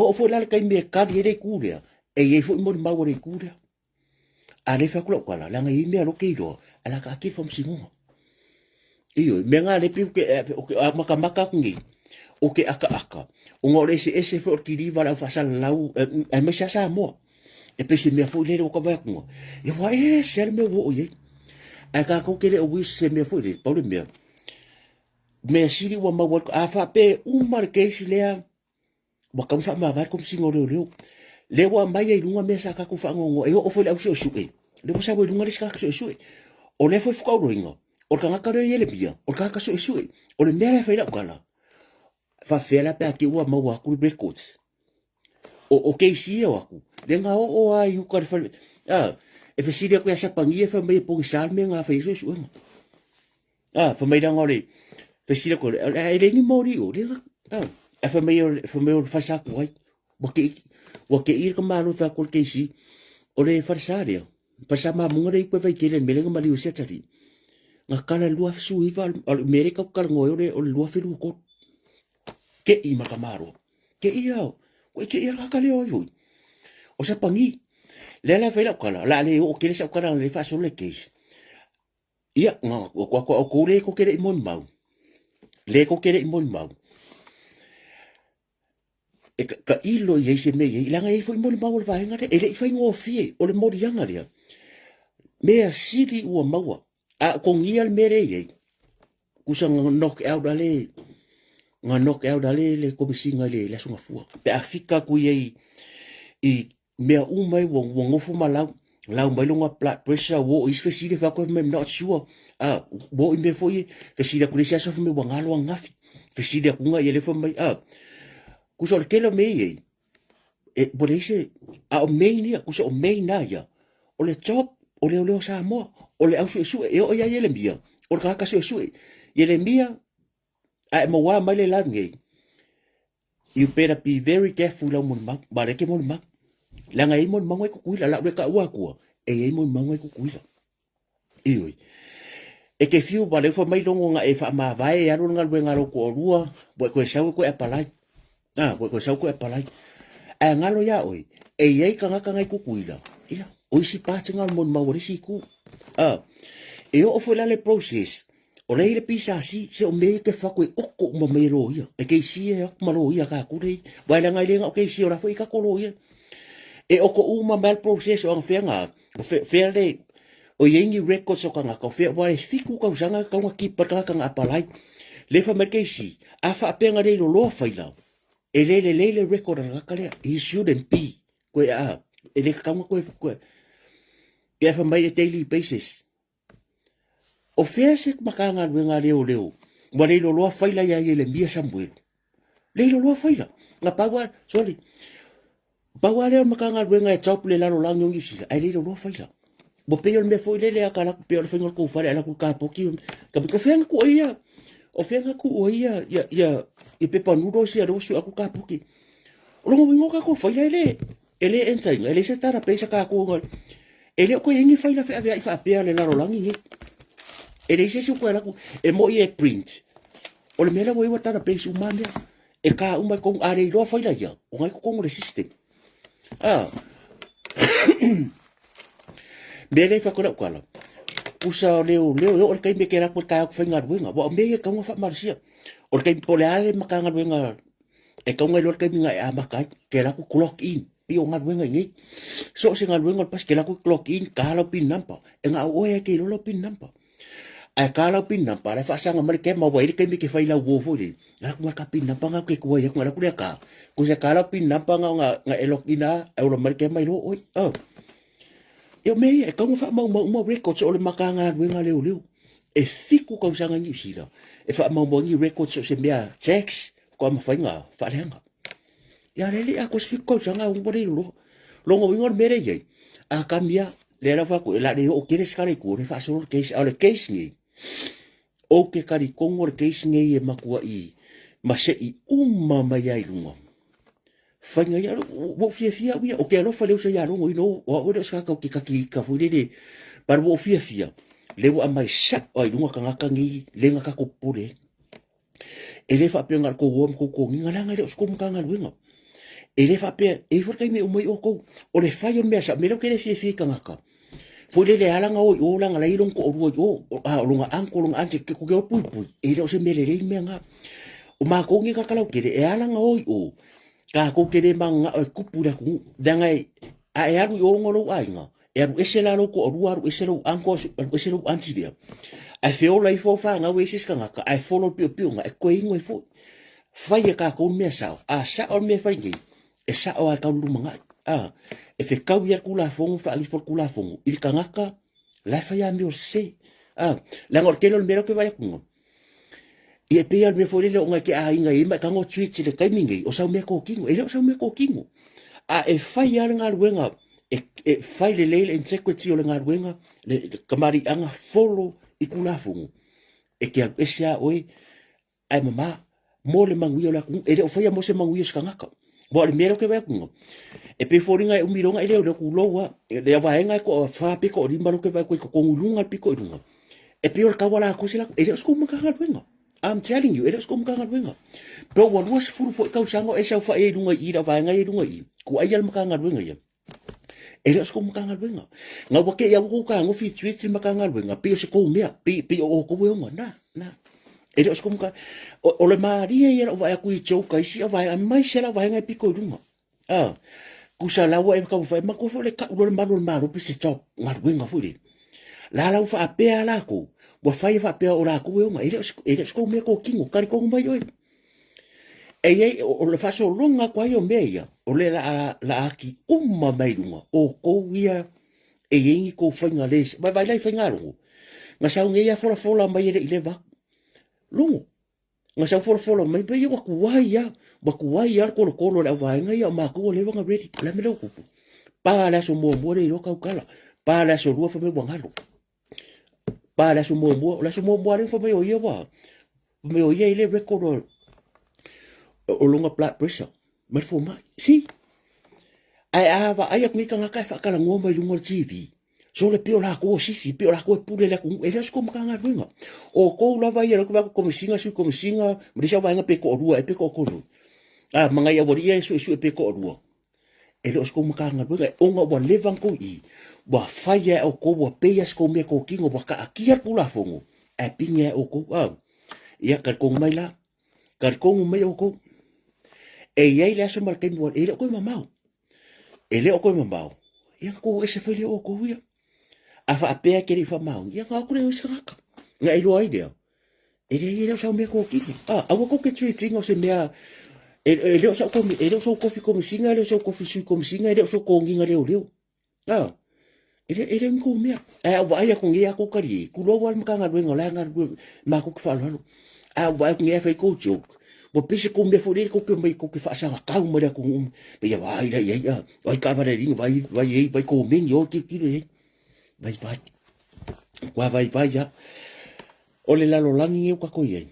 o fo la kai me ka di le kuria e fo mo mau le kuria a le fa ko la nga i me lo ke do ala ka ki fom singo iyo menga le pi ke maka ngi o ke aka o ngore ese fo ki riva la fa sal lau e me sa mo e pe se me fo le o ka va ko e wa ser me wo ye a ka ko ke le o wis se me fo le pa le me siri wa ma wo a fa pe un marqués le wa kam fa ma va kom singo le wa mai e lunga mesa ka ku fa ngongo e o foi le so su e le po sa bo lunga le ska so su o le foi fuka roinga o ka ngaka re ele bia o ka ka so su o le mera fa ila kala fa fela pe ki wa ma wa ku records o ke si o aku le nga o ai u ka fa e fa si de ko ya sa pangi e fa mai po sal me nga fa so su fa mai da ngore fa si de ko e le ni mori o le e fa mai fa sa ku ai wa ke ir ka malu fa ko ke si o le fa sa de pa sa ma mo re ko fa ke le mele ma li o se tari nga kala lua su i va al america ka ngo o lua fi lu ko ke i ma ka maro ke i au ko ke ir ka le o o sa pangi le la fe la kala la le o ke le sa kala le fa so le ke ia nga ko le ko ke le mon mau le ko ke le mon mau e ka ilo ye se me ye la nga e foi mon mau va nga e le foi ngo fie o le mori yanga dia me a sili ua maua a ko ngia le mere ye kusa knock out dale nga knock out dale le ko bisinga le sunga fua pe afika ku ye i me u mai wo ngofu malau lau mai longa blood pressure wo is fesile fa ko me not sure wo me foi fesile ku le sia so me wangalo ngafi fesile ku nga ye le fo mai kusa le kelo me ye e bolese a o menia kusa o mena ya o le top o le sa mo o le au su e o ya ye le mia o ka su ye le mia a mo wa mai le la nge you better be very careful la mon mak ba le ke mon mak la ngai mon mangwe ku kuila la le ka wa ku e mon mangwe ku kuila ioi e ke fiu ba le fo mai longo nga e fa ma vai ya ru nga lu nga lo ko rua bo ko sa ko e palai bo ko sa ko e palai a ngalo ya oi e ye ka nga ngai ku kuila ia o si patinga mon mawari si ku e o foi la le process o le pisa si se o me ke fa ko o mo me ro ia e ke si e ma ro ia ka ku dei wa la ngai le o ke si ora foi ka ko ro ia e o ko uma mal process o fenga o fele o yengi records o ka nga ko fe wa fiku ka usanga ka nga ki pa ka nga apalai le fa me ke si a fa penga le lo fa ila e le record nga ka le he shouldn't be ko e le ka nga ko ia fa mai daily basis o fese makanga wenga leo wa le lo faila ya le mia samuel le lo faila nga pawa sorry pawa le makanga wenga e top le la lo lang yung isi ai le lo faila bo pe me foi le akala pe o fengo ko fare ala ku ka poki ka ko fenga ku ia o fenga ku o ia ya e pe panudo si ro su aku ka poki o lo mo ka ko faila ele ensai ele se tara pe sa ka ku ele ko yengi faila fa pe le la lo lang ni ele se su ko la ku e mo e print o le mela wo i wata na pe su mane e ka uma ko are lo faila ya o ngai ko le system Bele fa kora kwala. Usa leo o kai me kera ko ka fa ngar wenga. Bo me ka mo fa marsia. O kai poleale makanga wenga. E ka ngai lo kai minga a makai kera ko clock in. Pi o ngar wenga ngi. So se ngar wenga pas kera ko clock in ka lo pin nampa. E nga o e ke lo pin nampa. A ka lo pin nampa le fa sanga mal ke ma wai kai me ke fa ila wo fo le. Nga ko ka pin nampa nga ke ko ya ko la ku ka. Ku se ka lo pin nampa nga elok ina e lo mal ke mai lo oi. Eu me e kau fa mau records o le makanga wenga leo e fiku kau sanga ni sila e fa mau ni records o se mea tax ko ma fainga fa lenga ya le ako fiku kau sanga un bore lo ngo wingor mere ye a cambia le la fa ko la de o quieres kare ko le fa so case o le case ni o ke kari kongo le case ni e makua i ma se i mai ai lungo fainga ya wo fia o ke lo fa le se ya lo no o le ska ka ka fu le par wo fia le wo mai sa o i lunga ka ngaka ngi le ngaka ko pure e le fa pe ngar ko wo ko nginga nga le sko mka ngal winga e le fa pe e fu kai me o mai o ko o le fa yo me sa me lo ke le fia ka ngaka fu le ala nga o la nga le long ko o lunga an ko lunga an ke ko ke pui e lo se me le me nga o ma ko ngi ka kala ke e ala nga o ka ko kere manga o kupura ku danga a aru yo ngolo ainga aru esela lo ko aru eselo anko eselo antidia I feel like for fa nga wesis ka nga I follow pio nga e ko ingo fo fai e ka ko me sao a sa o me fai ngi e sa o ka lu manga e fe kau ia kula fongu fa ali for kula fongu il kangaka la fai a mi o se la ngor kelo mero ke vai kungo e pe al me fori le nga ke a inga i ma ka ngo twitch le kai mingi o sa me ko kingo e o sa me ko kingo e fai ar nga ruenga e fai le leile in security o le nga ruenga le kamari anga folo i kula fongu e ke al pesia oi ai mama mo le manguio la e le fai mo se manguio skangaka bo le mero ke vai kungo e pe foringa e umironga ele o ku loa le vaenga ko fa pe ko rimba lo ke vai ko ngulunga piko irunga e pe o ka wala ko sila ele sko maka ngalwenga I'm telling you ele sko maka ngalwenga pe wa was furu fo ka usango e sa fa e runga i da vaenga e runga i ku ai al maka ngalwenga ya ele sko maka ngalwenga nga wa ke ya ko ka ngo fi twitch maka ngalwenga pe se ko mea pe o ko we na ele sko maka o le maria ia o vai ku i chou kai si vai mai sela vaenga piko irunga kusa lawa e ka fa ma ko fo le ka lo malo pe se top ngalwenga fuli la la fa apea la ko wa fa apea ora ko we ma ele sko me ko kingo kari ko mai oi e o le fa so longa kwa yo meia o le la aki umma mai lunga o ko ia e yengi ko fanga les vai lai fanga lungo nga sa ngia fola mai ile va lungo nga sa fola mai pe wa kuai ya ko le va nga ya ma ko le vanga ready la me lo ku pa la so mo le lo ka kala pa la so lo fa me wangalo pa la so mo le fa me o ia wa me o ia ile record o longa blood pressure ma fo mai si ai ava ai ak nika nga ka fa kala ngo mai lungo TV so le pio la ko si pio la ko pule la ko ele sko maka nga o ko la vai lo ko ko singa me deixa vai nga pe ko rua e pe ko ru manga ia woria su pe ko rua ele sko maka nga o nga wa levang ko i wa fai o ko wa pe sko me ko kingo wa ka akia pula fongo e pinga o ko ia ka ko mai la ka ko mai o ko e ia le aso markai mo ele ko mamau ia ko ese foi o ko ia afa pe ke ri fa mau ia ka ko le saka nga ilo idea ele sa me ko kingo awo ko ke tweeting o se mea ele so ko fi ko singa ele so ko fi su ko singa ele so ko nginga leo ele ko mea vai ko ngia ko kari ku lo wal mkanga rengo la nga ma ko fa lo vai ko ngia fa ko joke bo pise ko me fori ko mai ko fa sa ka mo le ko be ya vai ya vai ka va ring vai ko men yo ki le vai ya ole la lo langi ko ko ye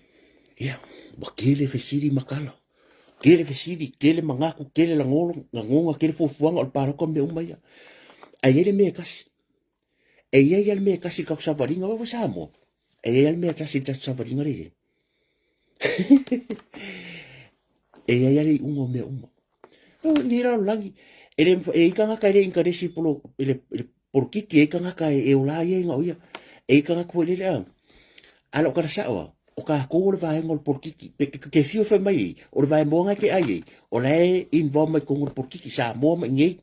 ya ba kile fe siri makala kele fesidi kele mangaku kele langolo ngonga kele fofuanga o para ko me umaya ayele me kasi ayele me kasi ka savaringa wa samo ayele me kasi ta savaringa re ayele ungo me umma ni ra langi ele kanga ka ele inkaresi polo ele porque que kanga ka e ola ye ngoia kanga ko le alo ka sawa o ka ko le vai ngol por kiki ke fio fe mai o le vai monga ke ai o le involve mai ko ngol por kiki sa mo ngi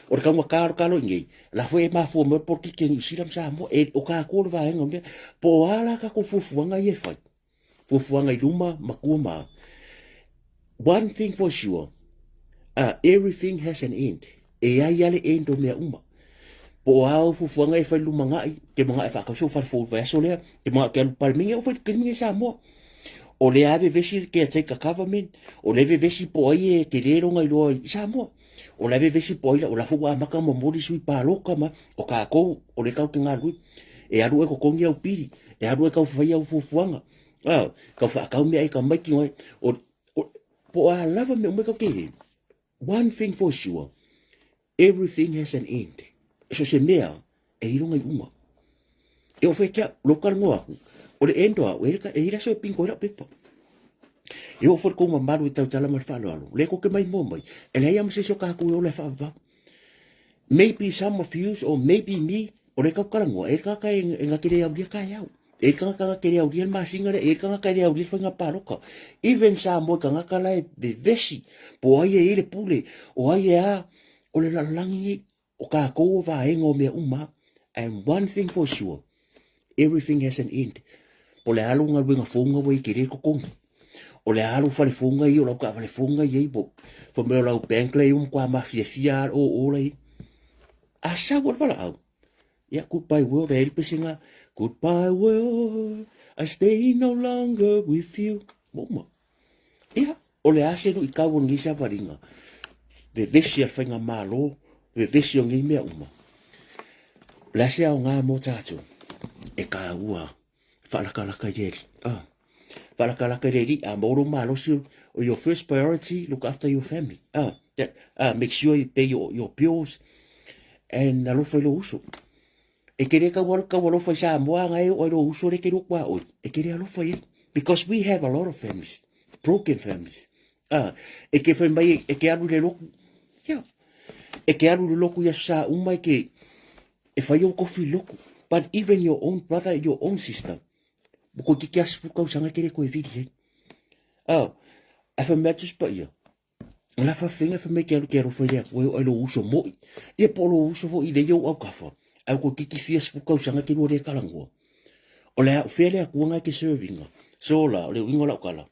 o ka mo ka lo ngi la foi ma fu mo por kiki ni silam sa mo o ka ko le vai ngol po ala ka ko fu nga ye fa fu nga luma makuma one thing for sure everything has an end ai ale end o me uma po au fu nga e fa luma ngai ke mga e fa ka so fa fu va so le ke mga ke palminga o fa ke minga sa mo o le ave vesi ke take a government o le vesi po ai ke le ronga i lo sa mo o le vesi po ai o la fu wa maka mo mori sui pa loka ma o ka ko o le ka ke ngaru e aru e ko kongi au piri e aru e ka fa ia fu fuanga ka fa ka me ai ka mai ki o po a lava me ka ke one thing for sure everything has an end so se mea e ironga i uma e o fe kia lokal ngoa o le endo a e ira so e pinko ira pepa e o for ko ma maru i tau tala mar falo alo le ko ke mai mo mai e le am se so ka ku o le fa va maybe some of you or maybe me o le ka ngoa e ka nga kire au dia ka yau e ka kire au dia ma singa e ka kire au dia fanga paroka even sa mo ka ka lai de vesi po ai e le pule o ai a o le langi o ka ko va engo me uma and one thing for sure everything has an end po le alunga winga fonga we kire ko kong o le alu fale funga i o lau ka fale funga i po fo me lau bank le kwa mafia fia o le asa what fala au ya goodbye world e pesinga goodbye world I stay no longer with you moma ya o le ase no i ka won ngisa varinga ve vesi al fenga malo ve vesi o ngi mea uma la se au nga mo tatu e ka ua fala kala ka yeri fala kala ka yeri a moro malo si or your first priority look after your family make sure you pay your bills and alo foi lo uso e kere ka waro foi sa mo nga e o lo uso re kere kwa o e kere alo foi because we have a lot of families broken families e ke foi mai e ke alu le loku ya e ke alu le loku ya sa umai ke e fai o kofi loku but even your own brother your own sister ko ki kias pu ka usanga kere ko e vidi afa metus pa ia la fa finga fa me kero foi le ko o lo uso mo e polo uso fo i le yo au kafa au ko ki fias pu ka usanga kere o le kalango o le fele ku nga ke serving so la le wingo la kala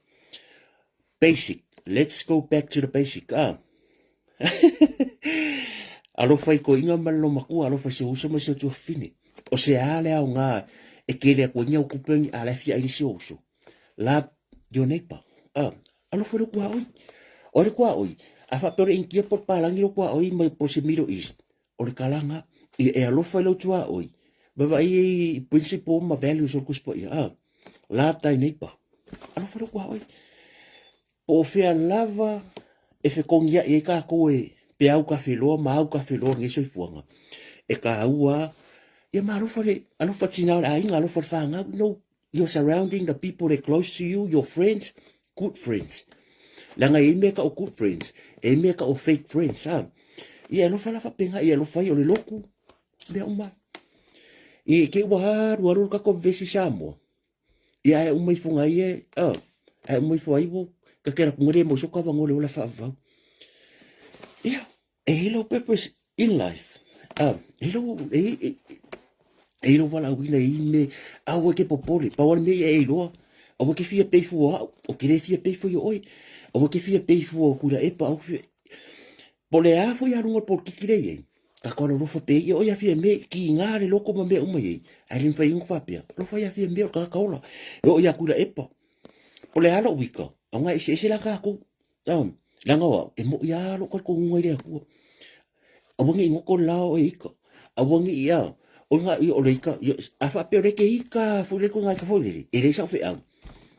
basic let's go back to the basic alo fai ko inga malo maku alo fai se uso mo se tu fini o se ale au nga e kele ko nya ku pen ala fi ai se uso la yo nepa alo fai ko oi oi afa pero in kia por palangi ko oi mai po se Middle East o le kalanga e alo fai lo tu oi baba i principle ma values o kuspo la tai nepa alo fai ko oi o fea lava e fe kongia e ka ko e pe au ka felo ma au ka felo ngi so fuanga e ka ua e ma alo fa tina ai nga alo fa fanga no you're surrounding the people that close to you your friends good friends langa e me ka o good friends e me ka o fake friends e alo fa la fa penga e alo fa yo le loku be uma e ke waru ka converse samo e ai uma funga e ai uma foi ka kera ngore mo so ka vangole ola fa va hello purpose in life hello wala wina ime awe ke popole pa wan me hello awe ke fia pe fu o ke le fia pe fu yo oi awe ke fia pe fu o kula e pa o pole a fu ya rungo por kikire ye ka kono ro fa pe yo ya fia me ki ngare loko ma me uma ye ai rin fa ing fa pe lo fa ya fia me ka ola yo ya kula e pa pole a lo wika nga isi la ka ku langa wa e mo ya lo ko ngoi le ku awangi ngoko lao e ika awangi ya o nga i o le ika afa pe re ke ika fu le ko nga ka fu le e le sa fe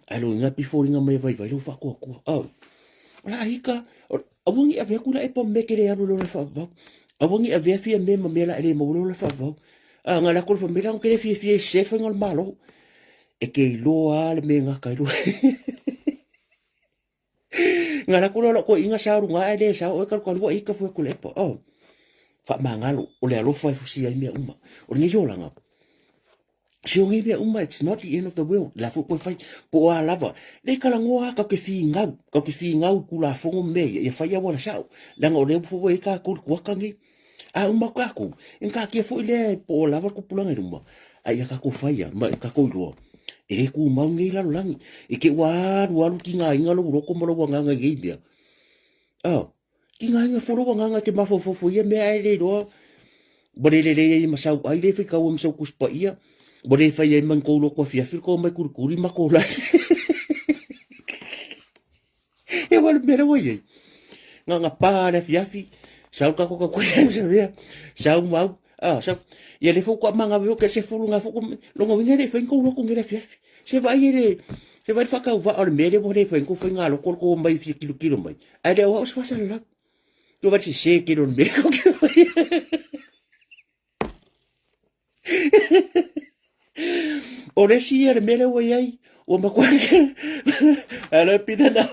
alo nga before nga mai vai lo fa ko la ika awangi ave ku la e po me ke le alo lo fa va awangi ave fi me ma me la ele mo lo fa va nga la ko fa me la ke le fi se fa ngol malo e ke lo al me nga ka lo ngara ko lo ko inga sa runga ele sa o ka ko lo ika fu ko le po fa mangalo o le alo fa fusi ai me uma o ni yo langa si o ngi me uma it's not the end of the world la fu ko fa po a lava le kala ngoa ka ke fi ngau ku la fongo me e fa ya wala sa langa o le fu e ka ku ka ngi a uma ka ku en ka ke fu le po lava ku pulanga uma ai ka ku fa ya ma ka ko lo e ku mangi la langi e ke waru ki nga inga lo ko mo lo nga nga ngi bia ki nga nga foro nga ke mafofo ye me ai le do bore le ma sa ai le fika o mso kuspa ia bore fa ye man ko lo ko fia fil ko mai kurkuri ma ko la e wal mera wo ye nga pa le fiafi sa ka ko ko sa via sa mau sa ye le fo ko manga veo ke se fulu nga fo lo nga winga le fa ko lo ko ngira fiafi se vai ele se vai fa ka va al mere bore fa ko fa nga lo ko mai fi kilo mai ai le wa os fa sa la tu vai se que non me ko ke fa ore si er mere wo ai o ma kwa ala pina na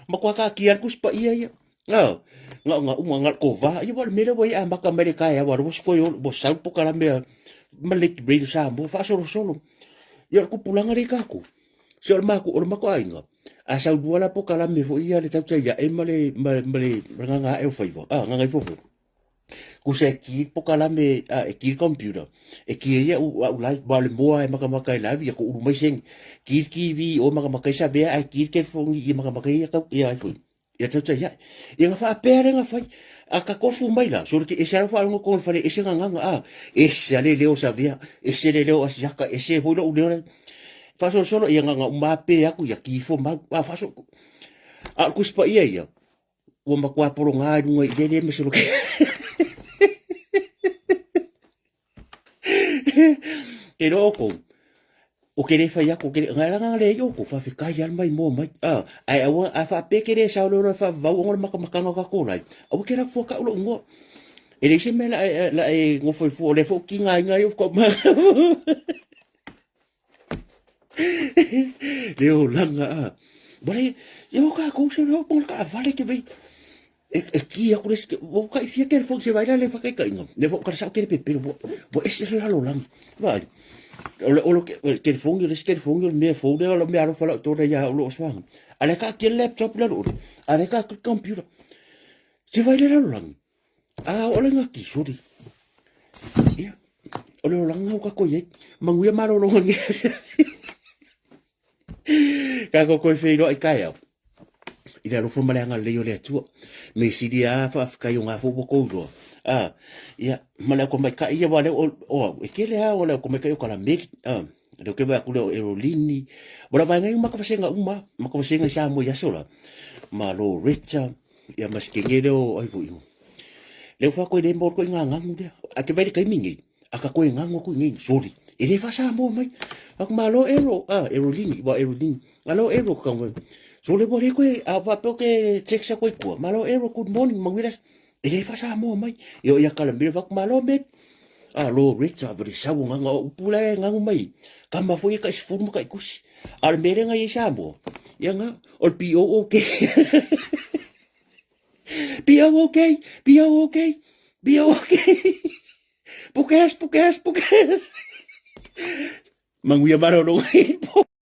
ma kwa ka kian kus pa ia nga ko va ia war mere wo ai ma ka amerika ya war bos ko yo bos sa po kala me malik bri sa mo fa solo ia ku pulanga ri ka ku so ma ko ainga a sa duala po kala me fo ia le tau ya e male nga e fo nga fo Kusa e ki poka la me e ki computer. E ki ia u lai wale moa e maka e lavi ko uru mai seng. Ki vi o maka sa bea ai ki ke fongi i maka ia kau ia ai foi. Ia tau ia. Ia nga fa pere nga fai. A ka kofu mai la. So ke e sa fa ngo kon fare e se nga e se ale leo sa via. E se le leo asiaka e se foi lo u leo. Fa solo ia nga ma pe aku ia ki fo ma fa so. A kuspa ia. O makwa poro nga ngai de me so ke. E roko o ke re fai ako ke ngara le yo ko fa fikai al mai mo mai ai a fa pe ke re sa lo fa va o maka ka ko lai o ke ra fo ka lo ngo e le se me la e ngo fo le fo ki ngai yo ko ma le o langa bale yo ka ko se lo por ka vale ke ve e ki ako le o ka fia ke fo se vai le fa ka no le fo ka sa ke pe pero bo ese la lo lang vai o ke fongi me fode o me aro fala to ya o lo swang ale ka ke laptop la ro ale ka ke computer se vai le lang o le nga ki sori ya o le lang ka ko ye mangu ya maro lo ngi ka ko fe ro ka ya ina ro fo mala nga le yo le tu me si dia fa ka yo nga fo ko ro ia mala ko mai ka ia wale o e ke le o le ko mai ka yo kala me le ke ba ku le aerolini bora vai ngai maka fasenga maka fasenga sa mo ya sola ma lo richa ia mas ke ngere o ai fu le fa ko de mo ko nga ngangu dia a ke vai ka mingi aka ko ngangu ko ngi sorry e le fa sa mo mai ak ma lo aerolini alo aero ka mo so le bore ko a pa po ke check ko ma lo aero good morning mangira e le fa sa mo mai yo ya kala mbire vak malo met lo richa vri sa nga upula nga mai kamba foi ka sfuru ka ikusi al mere nga yesa mo ya nga ol pio okay pio okay pukes manguya maro no